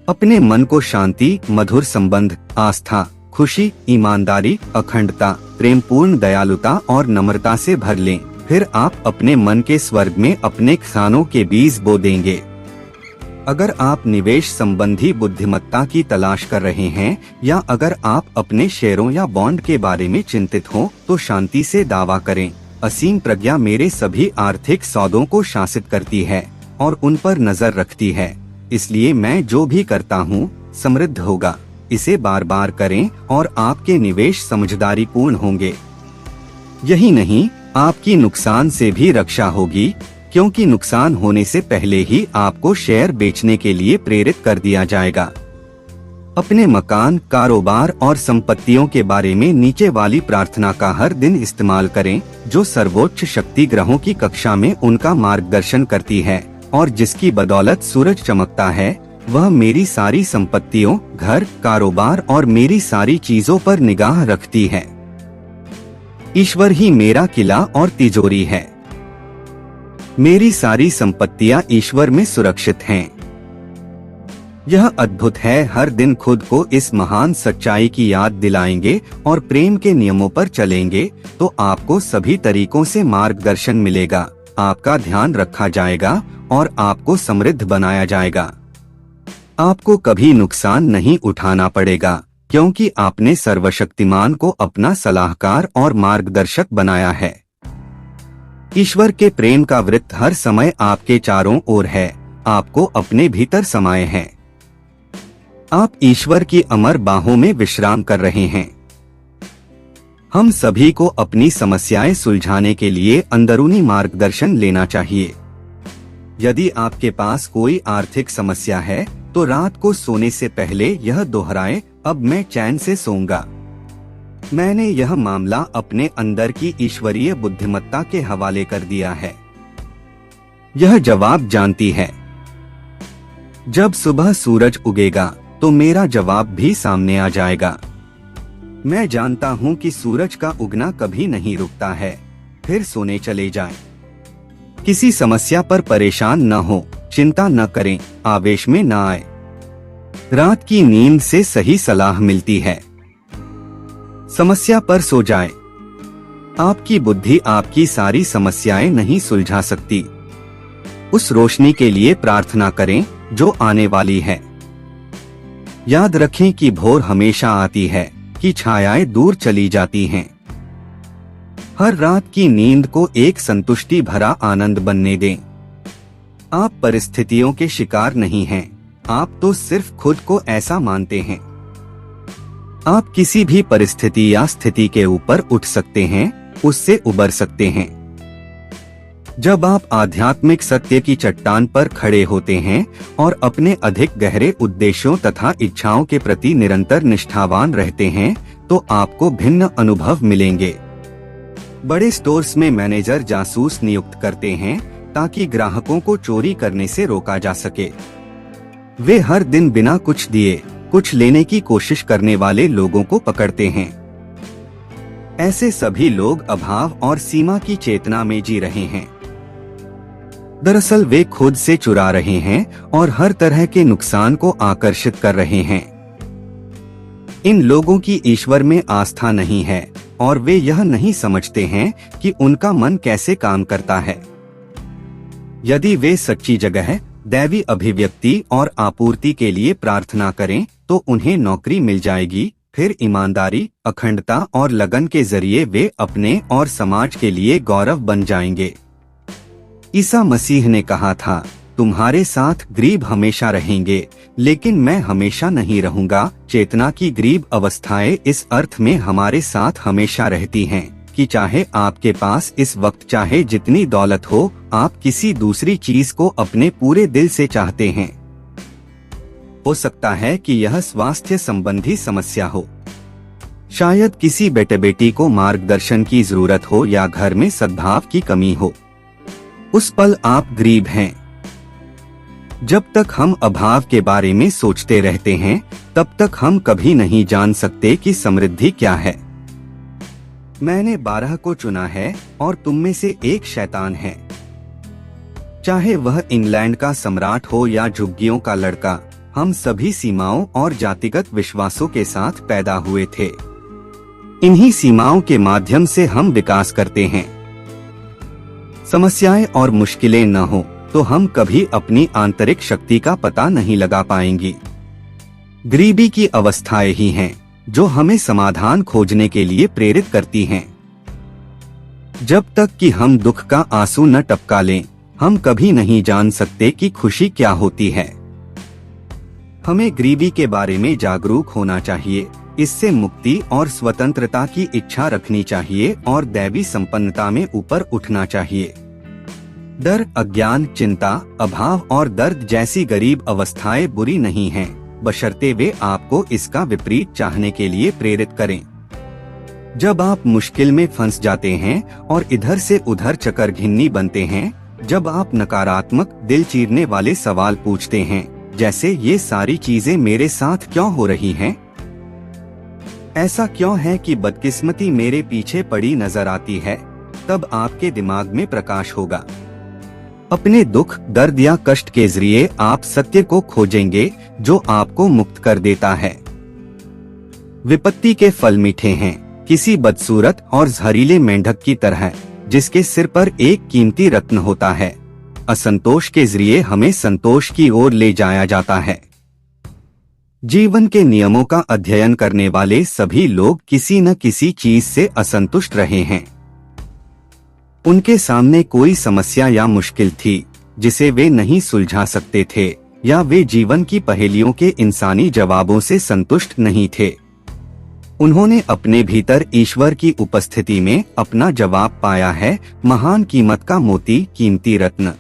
अपने मन को शांति, मधुर संबंध, आस्था, खुशी, ईमानदारी, अखंडता, प्रेमपूर्ण दयालुता और नम्रता से भर लें। फिर आप अपने मन के स्वर्ग में अपने खजानों के बीज बो देंगे। अगर आप निवेश संबंधी बुद्धिमत्ता की तलाश कर रहे हैं या अगर आप अपने शेयरों या बॉन्ड के बारे में चिंतित हो, तो शांति से दावा करें, असीम प्रज्ञा मेरे सभी आर्थिक सौदों को शासित करती है और उन पर नजर रखती है, इसलिए मैं जो भी करता हूँ समृद्ध होगा। इसे बार बार करें और आपके निवेश समझदारी पूर्ण होंगे। यही नहीं, आपकी नुकसान से भी रक्षा होगी, क्योंकि नुकसान होने से पहले ही आपको शेयर बेचने के लिए प्रेरित कर दिया जाएगा। अपने मकान, कारोबार और संपत्तियों के बारे में नीचे वाली प्रार्थना का हर दिन इस्तेमाल करें, जो सर्वोच्च शक्ति ग्रहों की कक्षा में उनका मार्गदर्शन करती है और जिसकी बदौलत सूरज चमकता है। वह मेरी सारी संपत्तियों, घर, कारोबार और मेरी सारी चीजों पर निगाह रखती है। ईश्वर ही मेरा किला और तिजोरी है। मेरी सारी संपत्तियां ईश्वर में सुरक्षित हैं। यह अद्भुत है। हर दिन खुद को इस महान सच्चाई की याद दिलाएंगे और प्रेम के नियमों पर चलेंगे तो आपको सभी तरीकों से मार्गदर्शन मिलेगा, आपका ध्यान रखा जाएगा और आपको समृद्ध बनाया जाएगा। आपको कभी नुकसान नहीं उठाना पड़ेगा, क्योंकि आपने सर्वशक्तिमान को अपना सलाहकार और मार्गदर्शक बनाया है। ईश्वर के प्रेम का वृत्त हर समय आपके चारों ओर है, आपको अपने भीतर समाये हैं। आप ईश्वर की अमर बाहों में विश्राम कर रहे हैं। हम सभी को अपनी समस्याएं सुलझाने के लिए अंदरूनी मार्गदर्शन लेना चाहिए। यदि आपके पास कोई आर्थिक समस्या है तो रात को सोने से पहले यह दोहराएं, अब मैं चैन से सोऊंगा। मैंने यह मामला अपने अंदर की ईश्वरीय बुद्धिमत्ता के हवाले कर दिया है। यह जवाब जानती है। जब सुबह सूरज उगेगा तो मेरा जवाब भी सामने आ जाएगा। मैं जानता हूँ कि सूरज का उगना कभी नहीं रुकता है। फिर सोने चले जाएं। किसी समस्या पर परेशान न हो, चिंता न करें, आवेश में न आए। रात की नींद से सही सलाह मिलती है। समस्या पर सो जाएं। आपकी बुद्धि आपकी सारी समस्याएं नहीं सुलझा सकती। उस रोशनी के लिए प्रार्थना करें जो आने वाली है। याद रखें कि भोर हमेशा आती है, कि छायाएं दूर चली जाती हैं। हर रात की नींद को एक संतुष्टि भरा आनंद बनने दें। आप परिस्थितियों के शिकार नहीं हैं, आप तो सिर्फ खुद को ऐसा मानते हैं। आप किसी भी परिस्थिति या स्थिति के ऊपर उठ सकते हैं, उससे उबर सकते हैं। जब आप आध्यात्मिक सत्य की चट्टान पर खड़े होते हैं और अपने अधिक गहरे उद्देश्यों तथा इच्छाओं के प्रति निरंतर निष्ठावान रहते हैं, तो आपको भिन्न अनुभव मिलेंगे। बड़े स्टोर्स में मैनेजर जासूस नियुक्त करते हैं ताकि ग्राहकों को चोरी करने से रोका जा सके। वे हर दिन बिना कुछ दिए कुछ लेने की कोशिश करने वाले लोगों को पकड़ते हैं। ऐसे सभी लोग अभाव और सीमा की चेतना में जी रहे हैं। दरअसल वे खुद से चुरा रहे हैं और हर तरह के नुकसान को आकर्षित कर रहे हैं। इन लोगों की ईश्वर में आस्था नहीं है और वे यह नहीं समझते हैं कि उनका मन कैसे काम करता है। यदि वे सच्ची जगह, दैवी अभिव्यक्ति और आपूर्ति के लिए प्रार्थना करें तो उन्हें नौकरी मिल जाएगी। फिर ईमानदारी, अखंडता और लगन के जरिए वे अपने और समाज के लिए गौरव बन जाएंगे। ईसा मसीह ने कहा था, तुम्हारे साथ गरीब हमेशा रहेंगे, लेकिन मैं हमेशा नहीं रहूंगा। चेतना की गरीब अवस्थाएं इस अर्थ में हमारे साथ हमेशा रहती हैं कि चाहे आपके पास इस वक्त चाहे जितनी दौलत हो, आप किसी दूसरी चीज को अपने पूरे दिल से चाहते हैं। हो सकता है कि यह स्वास्थ्य संबंधी समस्या हो, शायद किसी बेटे बेटी को मार्गदर्शन की जरूरत हो या घर में सद्भाव की कमी हो। उस पल आप गरीब हैं। जब तक हम अभाव के बारे में सोचते रहते हैं, तब तक हम कभी नहीं जान सकते कि समृद्धि क्या है। मैंने 12 को चुना है और तुम में से एक शैतान है। चाहे वह इंग्लैंड का सम्राट हो या झुग्गियों का लड़का, हम सभी सीमाओं और जातिगत विश्वासों के साथ पैदा हुए थे। इन्हीं सीमाओं के माध्यम से हम विकास करते हैं। समस्याएं और मुश्किलें न हो तो हम कभी अपनी आंतरिक शक्ति का पता नहीं लगा पाएंगे। गरीबी की अवस्थाएं ही हैं जो हमें समाधान खोजने के लिए प्रेरित करती हैं। जब तक कि हम दुख का आंसू न टपका लें, हम कभी नहीं जान सकते कि खुशी क्या होती है। हमें गरीबी के बारे में जागरूक होना चाहिए, इससे मुक्ति और स्वतंत्रता की इच्छा रखनी चाहिए और दैवी संपन्नता में ऊपर उठना चाहिए। डर, अज्ञान, चिंता, अभाव और दर्द जैसी गरीब अवस्थाएं बुरी नहीं हैं, बशर्ते वे आपको इसका विपरीत चाहने के लिए प्रेरित करें। जब आप मुश्किल में फंस जाते हैं और इधर से उधर चक्कर घिन्नी बनते हैं, जब आप नकारात्मक, दिल चीरने वाले सवाल पूछते हैं, जैसे ये सारी चीजें मेरे साथ क्यों हो रही हैं? ऐसा क्यों है कि बदकिस्मती मेरे पीछे पड़ी नजर आती है? तब आपके दिमाग में प्रकाश होगा। अपने दुख, दर्द या कष्ट के जरिए आप सत्य को खोजेंगे जो आपको मुक्त कर देता है। विपत्ति के फल मीठे हैं, किसी बदसूरत और जहरीले मेंढक की तरह जिसके सिर पर एक कीमती रत्न होता है। असंतोष के जरिए हमें संतोष की ओर ले जाया जाता है। जीवन के नियमों का अध्ययन करने वाले सभी लोग किसी न किसी चीज से असंतुष्ट रहे हैं। उनके सामने कोई समस्या या मुश्किल थी जिसे वे नहीं सुलझा सकते थे, या वे जीवन की पहेलियों के इंसानी जवाबों से संतुष्ट नहीं थे। उन्होंने अपने भीतर ईश्वर की उपस्थिति में अपना जवाब पाया है, महान कीमत का मोती, कीमती रत्न।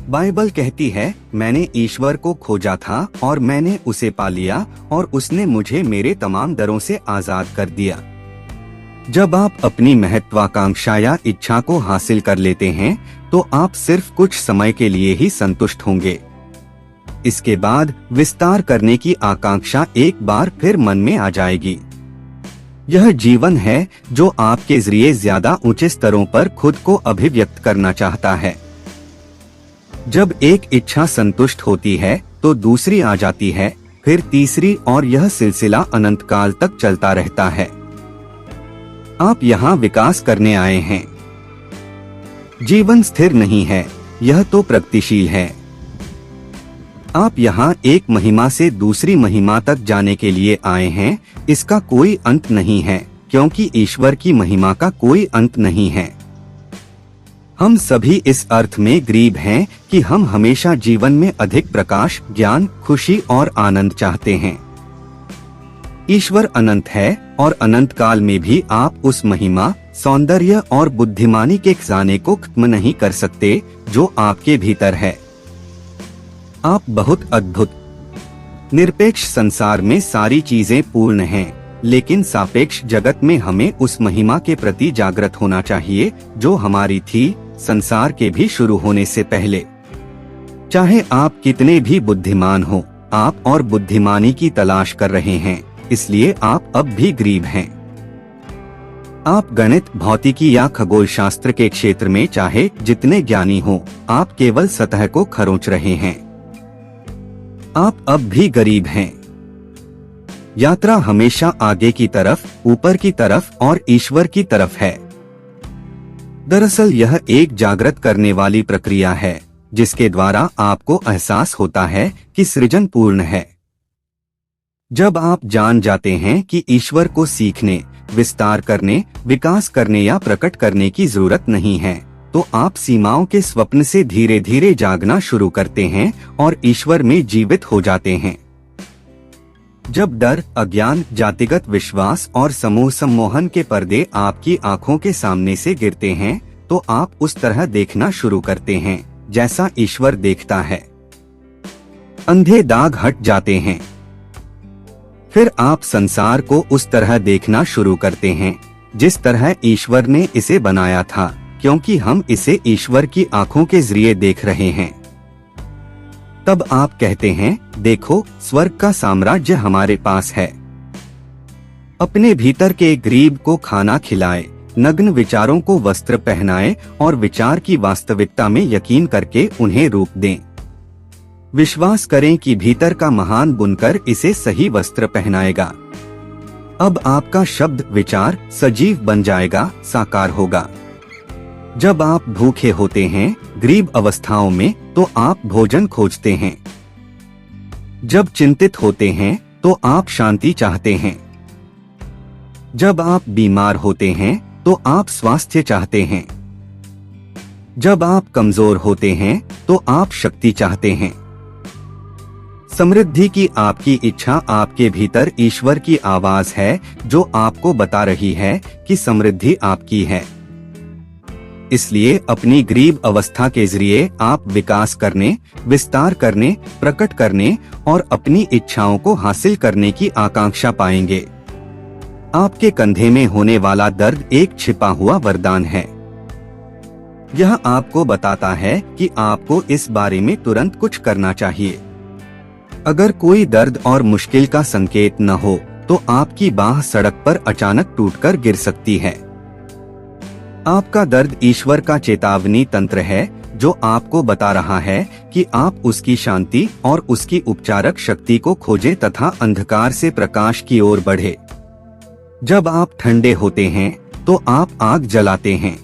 बाइबल कहती है, मैंने ईश्वर को खोजा था और मैंने उसे पा लिया और उसने मुझे मेरे तमाम डरों से आजाद कर दिया। जब आप अपनी महत्वाकांक्षा या इच्छा को हासिल कर लेते हैं, तो आप सिर्फ कुछ समय के लिए ही संतुष्ट होंगे। इसके बाद विस्तार करने की आकांक्षा एक बार फिर मन में आ जाएगी। यह जीवन है जो आपके जरिए ज्यादा ऊंचे स्तरों पर खुद को अभिव्यक्त करना चाहता है। जब एक इच्छा संतुष्ट होती है तो दूसरी आ जाती है, फिर तीसरी, और यह सिलसिला अनंत काल तक चलता रहता है। आप यहाँ विकास करने आए हैं। जीवन स्थिर नहीं है, यह तो प्रगतिशील है। आप यहाँ एक महिमा से दूसरी महिमा तक जाने के लिए आए हैं। इसका कोई अंत नहीं है, क्योंकि ईश्वर की महिमा का कोई अंत नहीं है। हम सभी इस अर्थ में गरीब हैं कि हम हमेशा जीवन में अधिक प्रकाश, ज्ञान, खुशी और आनंद चाहते हैं। ईश्वर अनंत है और अनंत काल में भी आप उस महिमा, सौंदर्य और बुद्धिमानी के खजाने को खत्म नहीं कर सकते जो आपके भीतर है। आप बहुत अद्भुत। निरपेक्ष संसार में सारी चीजें पूर्ण हैं, लेकिन सापेक्ष जगत में हमें उस महिमा के प्रति जागृत होना चाहिए जो हमारी थी, संसार के भी शुरू होने से पहले। चाहे आप कितने भी बुद्धिमान हो, आप और बुद्धिमानी की तलाश कर रहे हैं, इसलिए आप अब भी गरीब हैं। आप गणित, भौतिकी या खगोल शास्त्र के क्षेत्र में चाहे जितने ज्ञानी हो, आप केवल सतह को खरोंच रहे हैं। आप अब भी गरीब हैं। यात्रा हमेशा आगे की तरफ, ऊपर की तरफ और ईश्वर की तरफ है। दरअसल यह एक जागृत करने वाली प्रक्रिया है जिसके द्वारा आपको एहसास होता है कि सृजन पूर्ण है। जब आप जान जाते हैं कि ईश्वर को सीखने, विस्तार करने, विकास करने या प्रकट करने की जरूरत नहीं है, तो आप सीमाओं के स्वप्न से धीरे धीरे जागना शुरू करते हैं और ईश्वर में जीवित हो जाते हैं। जब डर, अज्ञान, जातिगत विश्वास और समूह सम्मोहन के पर्दे आपकी आंखों के सामने से गिरते हैं, तो आप उस तरह देखना शुरू करते हैं जैसा ईश्वर देखता है। अंधे दाग हट जाते हैं। फिर आप संसार को उस तरह देखना शुरू करते हैं जिस तरह ईश्वर ने इसे बनाया था, क्योंकि हम इसे ईश्वर की आंखों के जरिए देख रहे हैं। तब आप कहते हैं, देखो, स्वर्ग का साम्राज्य हमारे पास है। अपने भीतर के गरीब को खाना खिलाए, नग्न विचारों को वस्त्र पहनाए और विचार की वास्तविकता में यकीन करके उन्हें रूप दें। विश्वास करें कि भीतर का महान बुनकर इसे सही वस्त्र पहनाएगा। अब आपका शब्द विचार सजीव बन जाएगा, साकार होगा। जब आप भूखे होते हैं गरीब अवस्थाओं में, तो आप भोजन खोजते हैं। जब चिंतित होते हैं तो आप शांति चाहते हैं। जब आप बीमार होते हैं तो आप स्वास्थ्य चाहते हैं। जब आप कमजोर होते हैं तो आप शक्ति चाहते हैं। समृद्धि की आपकी इच्छा आपके भीतर ईश्वर की आवाज है जो आपको बता रही है कि समृद्धि आपकी है। इसलिए अपनी गरीब अवस्था के जरिए आप विकास करने, विस्तार करने, प्रकट करने और अपनी इच्छाओं को हासिल करने की आकांक्षा पाएंगे। आपके कंधे में होने वाला दर्द एक छिपा हुआ वरदान है। यह आपको बताता है कि आपको इस बारे में तुरंत कुछ करना चाहिए। अगर कोई दर्द और मुश्किल का संकेत न हो तो आपकी बाह सड़क पर अचानक टूटकर गिर सकती है। आपका दर्द ईश्वर का चेतावनी तंत्र है जो आपको बता रहा है कि आप उसकी शांति और उसकी उपचारक शक्ति को खोजें तथा अंधकार से प्रकाश की ओर बढ़े। जब आप ठंडे होते हैं तो आप आग जलाते हैं।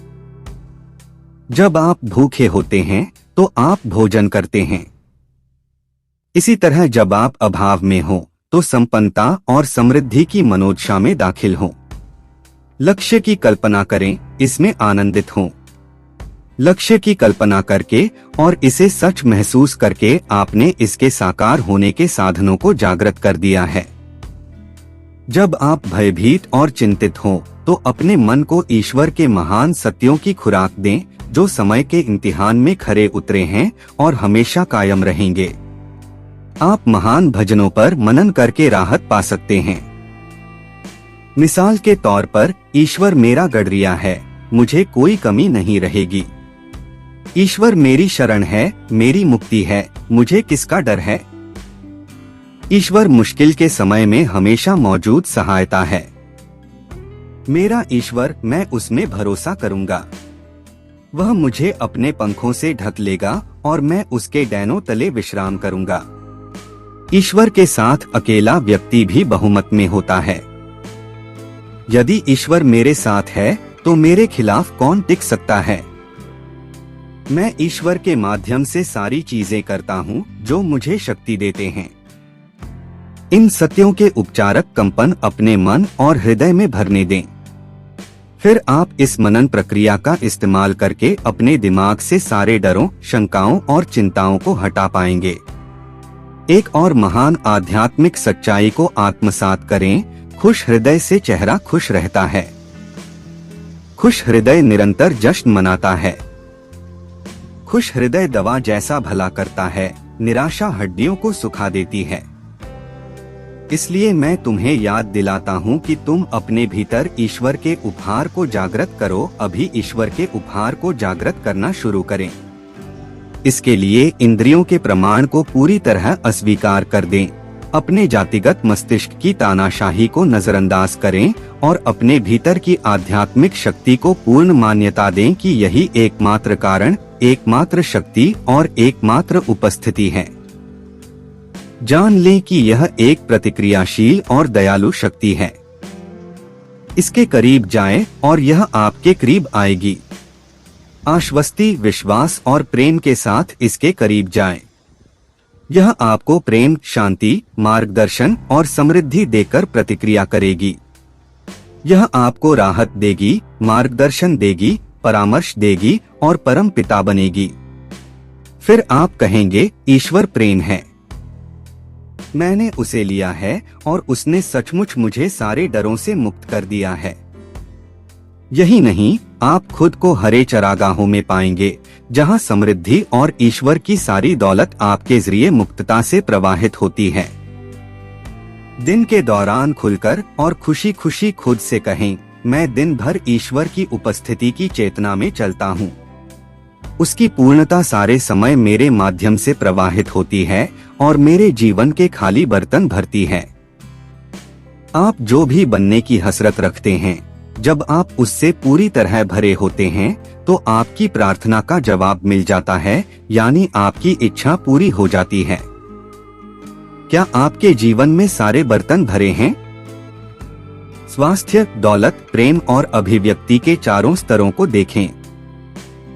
जब आप भूखे होते हैं तो आप भोजन करते हैं। इसी तरह जब आप अभाव में हो तो संपन्नता और समृद्धि की मनोदशा में दाखिल हो। लक्ष्य की कल्पना करें, इसमें आनंदित हों। लक्ष्य की कल्पना करके और इसे सच महसूस करके आपने इसके साकार होने के साधनों को जागृत कर दिया है। जब आप भयभीत और चिंतित हों तो अपने मन को ईश्वर के महान सत्यों की खुराक दें जो समय के इम्तिहान में खरे उतरे हैं और हमेशा कायम रहेंगे। आप महान भजनों पर मनन करके राहत पा सकते हैं। मिसाल के तौर पर, ईश्वर मेरा गडरिया है, मुझे कोई कमी नहीं रहेगी। ईश्वर मेरी शरण है, मेरी मुक्ति है, मुझे किसका डर है। ईश्वर मुश्किल के समय में हमेशा मौजूद सहायता है। मेरा ईश्वर, मैं उसमें भरोसा करूंगा। वह मुझे अपने पंखों से ढक लेगा और मैं उसके डैनों तले विश्राम करूंगा। ईश्वर के साथ अकेला व्यक्ति भी बहुमत में होता है। यदि ईश्वर मेरे साथ है तो मेरे खिलाफ कौन टिक सकता है। मैं ईश्वर के माध्यम से सारी चीजें करता हूँ जो मुझे शक्ति देते हैं। इन सत्यों के उपचारक कंपन अपने मन और हृदय में भरने दें। फिर आप इस मनन प्रक्रिया का इस्तेमाल करके अपने दिमाग से सारे डरों, शंकाओं और चिंताओं को हटा पाएंगे। एक और महान आध्यात्मिक सच्चाई को आत्मसात करें, खुश हृदय से चेहरा खुश रहता है। खुश हृदय निरंतर जश्न मनाता है। खुश हृदय दवा जैसा भला करता है, निराशा हड्डियों को सुखा देती है। इसलिए मैं तुम्हें याद दिलाता हूँ कि तुम अपने भीतर ईश्वर के उपहार को जागृत करो। अभी ईश्वर के उपहार को जागृत करना शुरू करें। इसके लिए इंद्रियों के प्रमाण को पूरी तरह अस्वीकार कर दें। अपने जातिगत मस्तिष्क की तानाशाही को नजरअंदाज करें और अपने भीतर की आध्यात्मिक शक्ति को पूर्ण मान्यता दें कि यही एकमात्र कारण, एकमात्र शक्ति और एकमात्र उपस्थिति है। जान लें कि यह एक प्रतिक्रियाशील और दयालु शक्ति है। इसके करीब जाएं और यह आपके करीब आएगी। आश्वस्ति, विश्वास और प्रेम के साथ इसके करीब जाएं। यह आपको प्रेम, शांति, मार्गदर्शन और समृद्धि देकर प्रतिक्रिया करेगी। यह आपको राहत देगी, मार्गदर्शन देगी, परामर्श देगी और परम पिता बनेगी। फिर आप कहेंगे ईश्वर प्रेम है, मैंने उसे लिया है और उसने सचमुच मुझे सारे डरों से मुक्त कर दिया है। यही नहीं, आप खुद को हरे चरागाहों में पाएंगे जहां समृद्धि और ईश्वर की सारी दौलत आपके जरिए मुक्तता से प्रवाहित होती है। दिन के दौरान खुलकर और खुशी खुशी खुद से कहें, मैं दिन भर ईश्वर की उपस्थिति की चेतना में चलता हूँ। उसकी पूर्णता सारे समय मेरे माध्यम से प्रवाहित होती है और मेरे जीवन के खाली बर्तन भरती है। आप जो भी बनने की हसरत रखते हैं, जब आप उससे पूरी तरह भरे होते हैं तो आपकी प्रार्थना का जवाब मिल जाता है, यानी आपकी इच्छा पूरी हो जाती है। क्या आपके जीवन में सारे बर्तन भरे हैं? स्वास्थ्य, दौलत, प्रेम और अभिव्यक्ति के चारों स्तरों को देखें।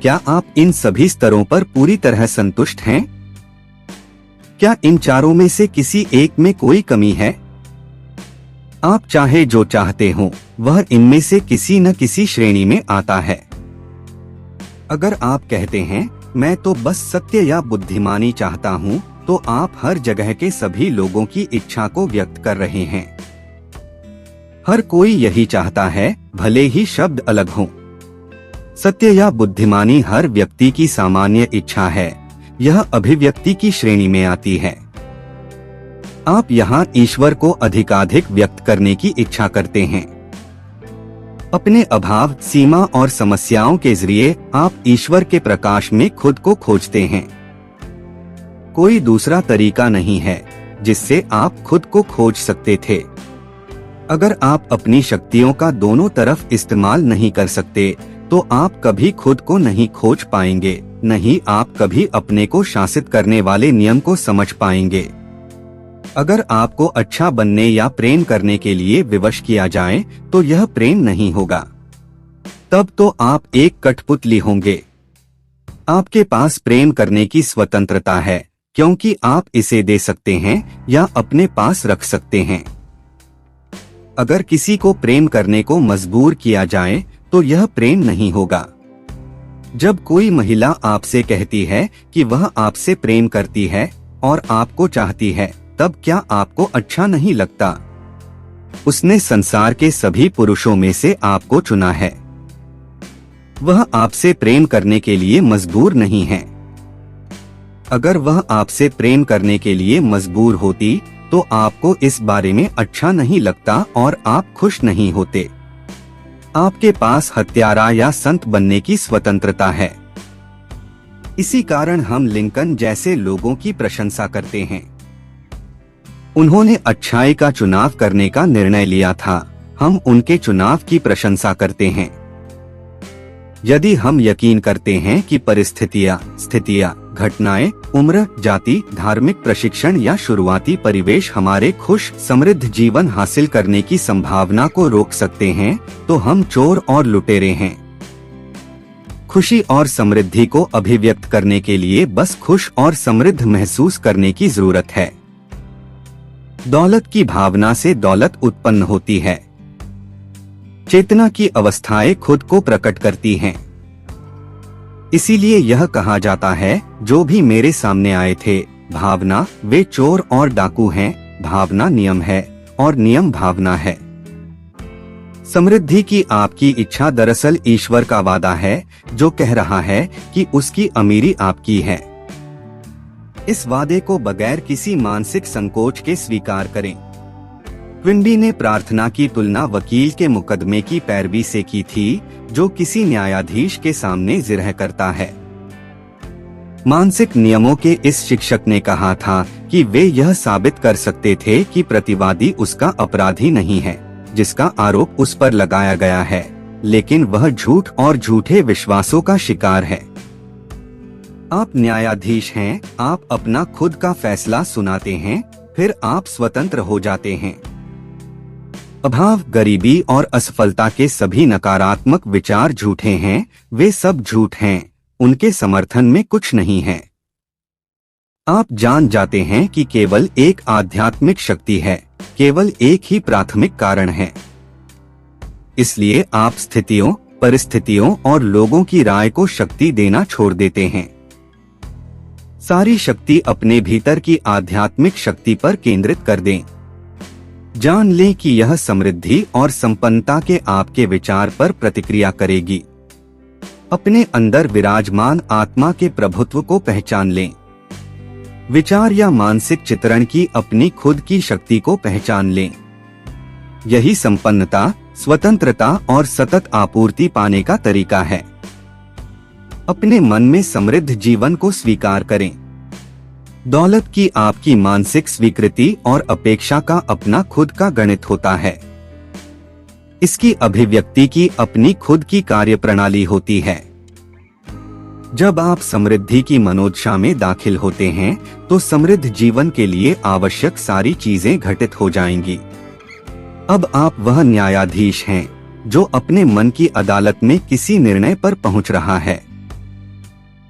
क्या आप इन सभी स्तरों पर पूरी तरह संतुष्ट हैं? क्या इन चारों में से किसी एक में कोई कमी है? आप चाहे जो चाहते हो वह इनमें से किसी न किसी श्रेणी में आता है। अगर आप कहते हैं मैं तो बस सत्य या बुद्धिमानी चाहता हूँ, तो आप हर जगह के सभी लोगों की इच्छा को व्यक्त कर रहे हैं। हर कोई यही चाहता है, भले ही शब्द अलग हों। सत्य या बुद्धिमानी हर व्यक्ति की सामान्य इच्छा है, यह अभिव्यक्ति की श्रेणी में आती है। आप यहाँ ईश्वर को अधिकाधिक व्यक्त करने की इच्छा करते हैं। अपने अभाव, सीमा और समस्याओं के जरिए आप ईश्वर के प्रकाश में खुद को खोजते हैं। कोई दूसरा तरीका नहीं है जिससे आप खुद को खोज सकते थे। अगर आप अपनी शक्तियों का दोनों तरफ इस्तेमाल नहीं कर सकते, तो आप कभी खुद को नहीं खोज पाएंगे, नहीं आप कभी अपने को शासित करने वाले नियम को समझ पाएंगे। अगर आपको अच्छा बनने या प्रेम करने के लिए विवश किया जाए, तो यह प्रेम नहीं होगा। तब तो आप एक कठपुतली होंगे। आपके पास प्रेम करने की स्वतंत्रता है, क्योंकि आप इसे दे सकते हैं या अपने पास रख सकते हैं। अगर किसी को प्रेम करने को मजबूर किया जाए, तो यह प्रेम नहीं होगा। जब कोई महिला आपसे कहती है कि वह आपसे प्रेम करती है और आपको चाहती है, तब क्या आपको अच्छा नहीं लगता? उसने संसार के सभी पुरुषों में से आपको चुना है। वह आपसे प्रेम करने के लिए मजबूर नहीं है। अगर वह आपसे प्रेम करने के लिए मजबूर होती, तो आपको इस बारे में अच्छा नहीं लगता और आप खुश नहीं होते। आपके पास हत्यारा या संत बनने की स्वतंत्रता है। इसी कारण हम लिंकन जैसे लोगों की प्रशंसा करते हैं। उन्होंने अच्छाई का चुनाव करने का निर्णय लिया था। हम उनके चुनाव की प्रशंसा करते हैं। यदि हम यकीन करते हैं कि परिस्थितियां, स्थितियां, घटनाएं, उम्र, जाति, धार्मिक प्रशिक्षण या शुरुआती परिवेश हमारे खुश, समृद्ध जीवन हासिल करने की संभावना को रोक सकते हैं, तो हम चोर और लुटेरे हैं। खुशी और समृद्धि को अभिव्यक्त करने के लिए बस खुश और समृद्ध महसूस करने की जरूरत है। दौलत की भावना से दौलत उत्पन्न होती है। चेतना की अवस्थाएं खुद को प्रकट करती हैं। इसीलिए यह कहा जाता है, जो भी मेरे सामने आए थे भावना, वे चोर और डाकू हैं। भावना नियम है और नियम भावना है। समृद्धि की आपकी इच्छा दरअसल ईश्वर का वादा है, जो कह रहा है कि उसकी अमीरी आपकी है। इस वादे को बगैर किसी मानसिक संकोच के स्वीकार करें। क्विंबी ने प्रार्थना की तुलना वकील के मुकदमे की पैरवी से की थी, जो किसी न्यायाधीश के सामने जिरह करता है। मानसिक नियमों के इस शिक्षक ने कहा था कि वे यह साबित कर सकते थे कि प्रतिवादी उसका अपराधी नहीं है, जिसका आरोप उस पर लगाया गया है, लेकिन वह झूठ और झूठे विश्वासों का शिकार है। आप न्यायाधीश हैं, आप अपना खुद का फैसला सुनाते हैं, फिर आप स्वतंत्र हो जाते हैं। अभाव, गरीबी और असफलता के सभी नकारात्मक विचार झूठे हैं, वे सब झूठ हैं, उनके समर्थन में कुछ नहीं है। आप जान जाते हैं कि केवल एक आध्यात्मिक शक्ति है, केवल एक ही प्राथमिक कारण है। इसलिए आप स्थितियों, परिस्थितियों और लोगों की राय को शक्ति देना छोड़ देते हैं। सारी शक्ति अपने भीतर की आध्यात्मिक शक्ति पर केंद्रित कर दें। जान लें कि यह समृद्धि और संपन्नता के आपके विचार पर प्रतिक्रिया करेगी। अपने अंदर विराजमान आत्मा के प्रभुत्व को पहचान लें। विचार या मानसिक चित्रण की अपनी खुद की शक्ति को पहचान लें। यही संपन्नता, स्वतंत्रता और सतत आपूर्ति पाने का तरीका है। अपने मन में समृद्ध जीवन को स्वीकार करें। दौलत की आपकी मानसिक स्वीकृति और अपेक्षा का अपना खुद का गणित होता है। इसकी अभिव्यक्ति की अपनी खुद की कार्यप्रणाली होती है। जब आप समृद्धि की मनोदशा में दाखिल होते हैं तो समृद्ध जीवन के लिए आवश्यक सारी चीजें घटित हो जाएंगी। अब आप वह न्यायाधीश हैं जो अपने मन की अदालत में किसी निर्णय पर पहुंच रहा है।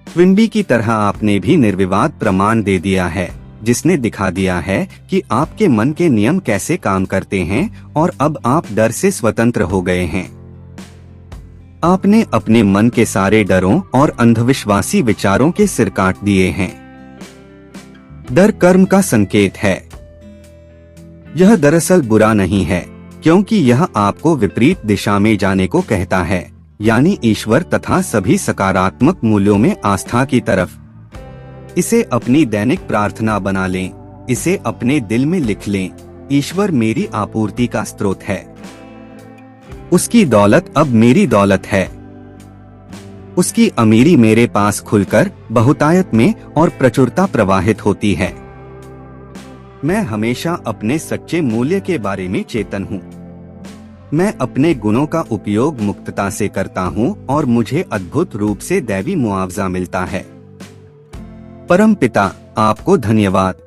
क्विम्बी की तरह आपने भी निर्विवाद प्रमाण दे दिया है, जिसने दिखा दिया है कि आपके मन के नियम कैसे काम करते हैं और अब आप डर से स्वतंत्र हो गए हैं। आपने अपने मन के सारे डरों और अंधविश्वासी विचारों के सिर काट दिए हैं। डर कर्म का संकेत है। यह दरअसल बुरा नहीं है, क्योंकि यह आपको विपरीत दिशा में जाने को कहता है, यानी ईश्वर तथा सभी सकारात्मक मूल्यों में आस्था की तरफ। इसे अपनी दैनिक प्रार्थना बना लें। इसे अपने दिल में लिख लें, ईश्वर मेरी आपूर्ति का स्रोत है। उसकी दौलत अब मेरी दौलत है। उसकी अमीरी मेरे पास खुलकर बहुतायत में और प्रचुरता प्रवाहित होती है। मैं हमेशा अपने सच्चे मूल्य के बारे में चेतन हूँ। मैं अपने गुणों का उपयोग मुक्तता से करता हूँ और मुझे अद्भुत रूप से दैवी मुआवजा मिलता है। परम पिता, आपको धन्यवाद।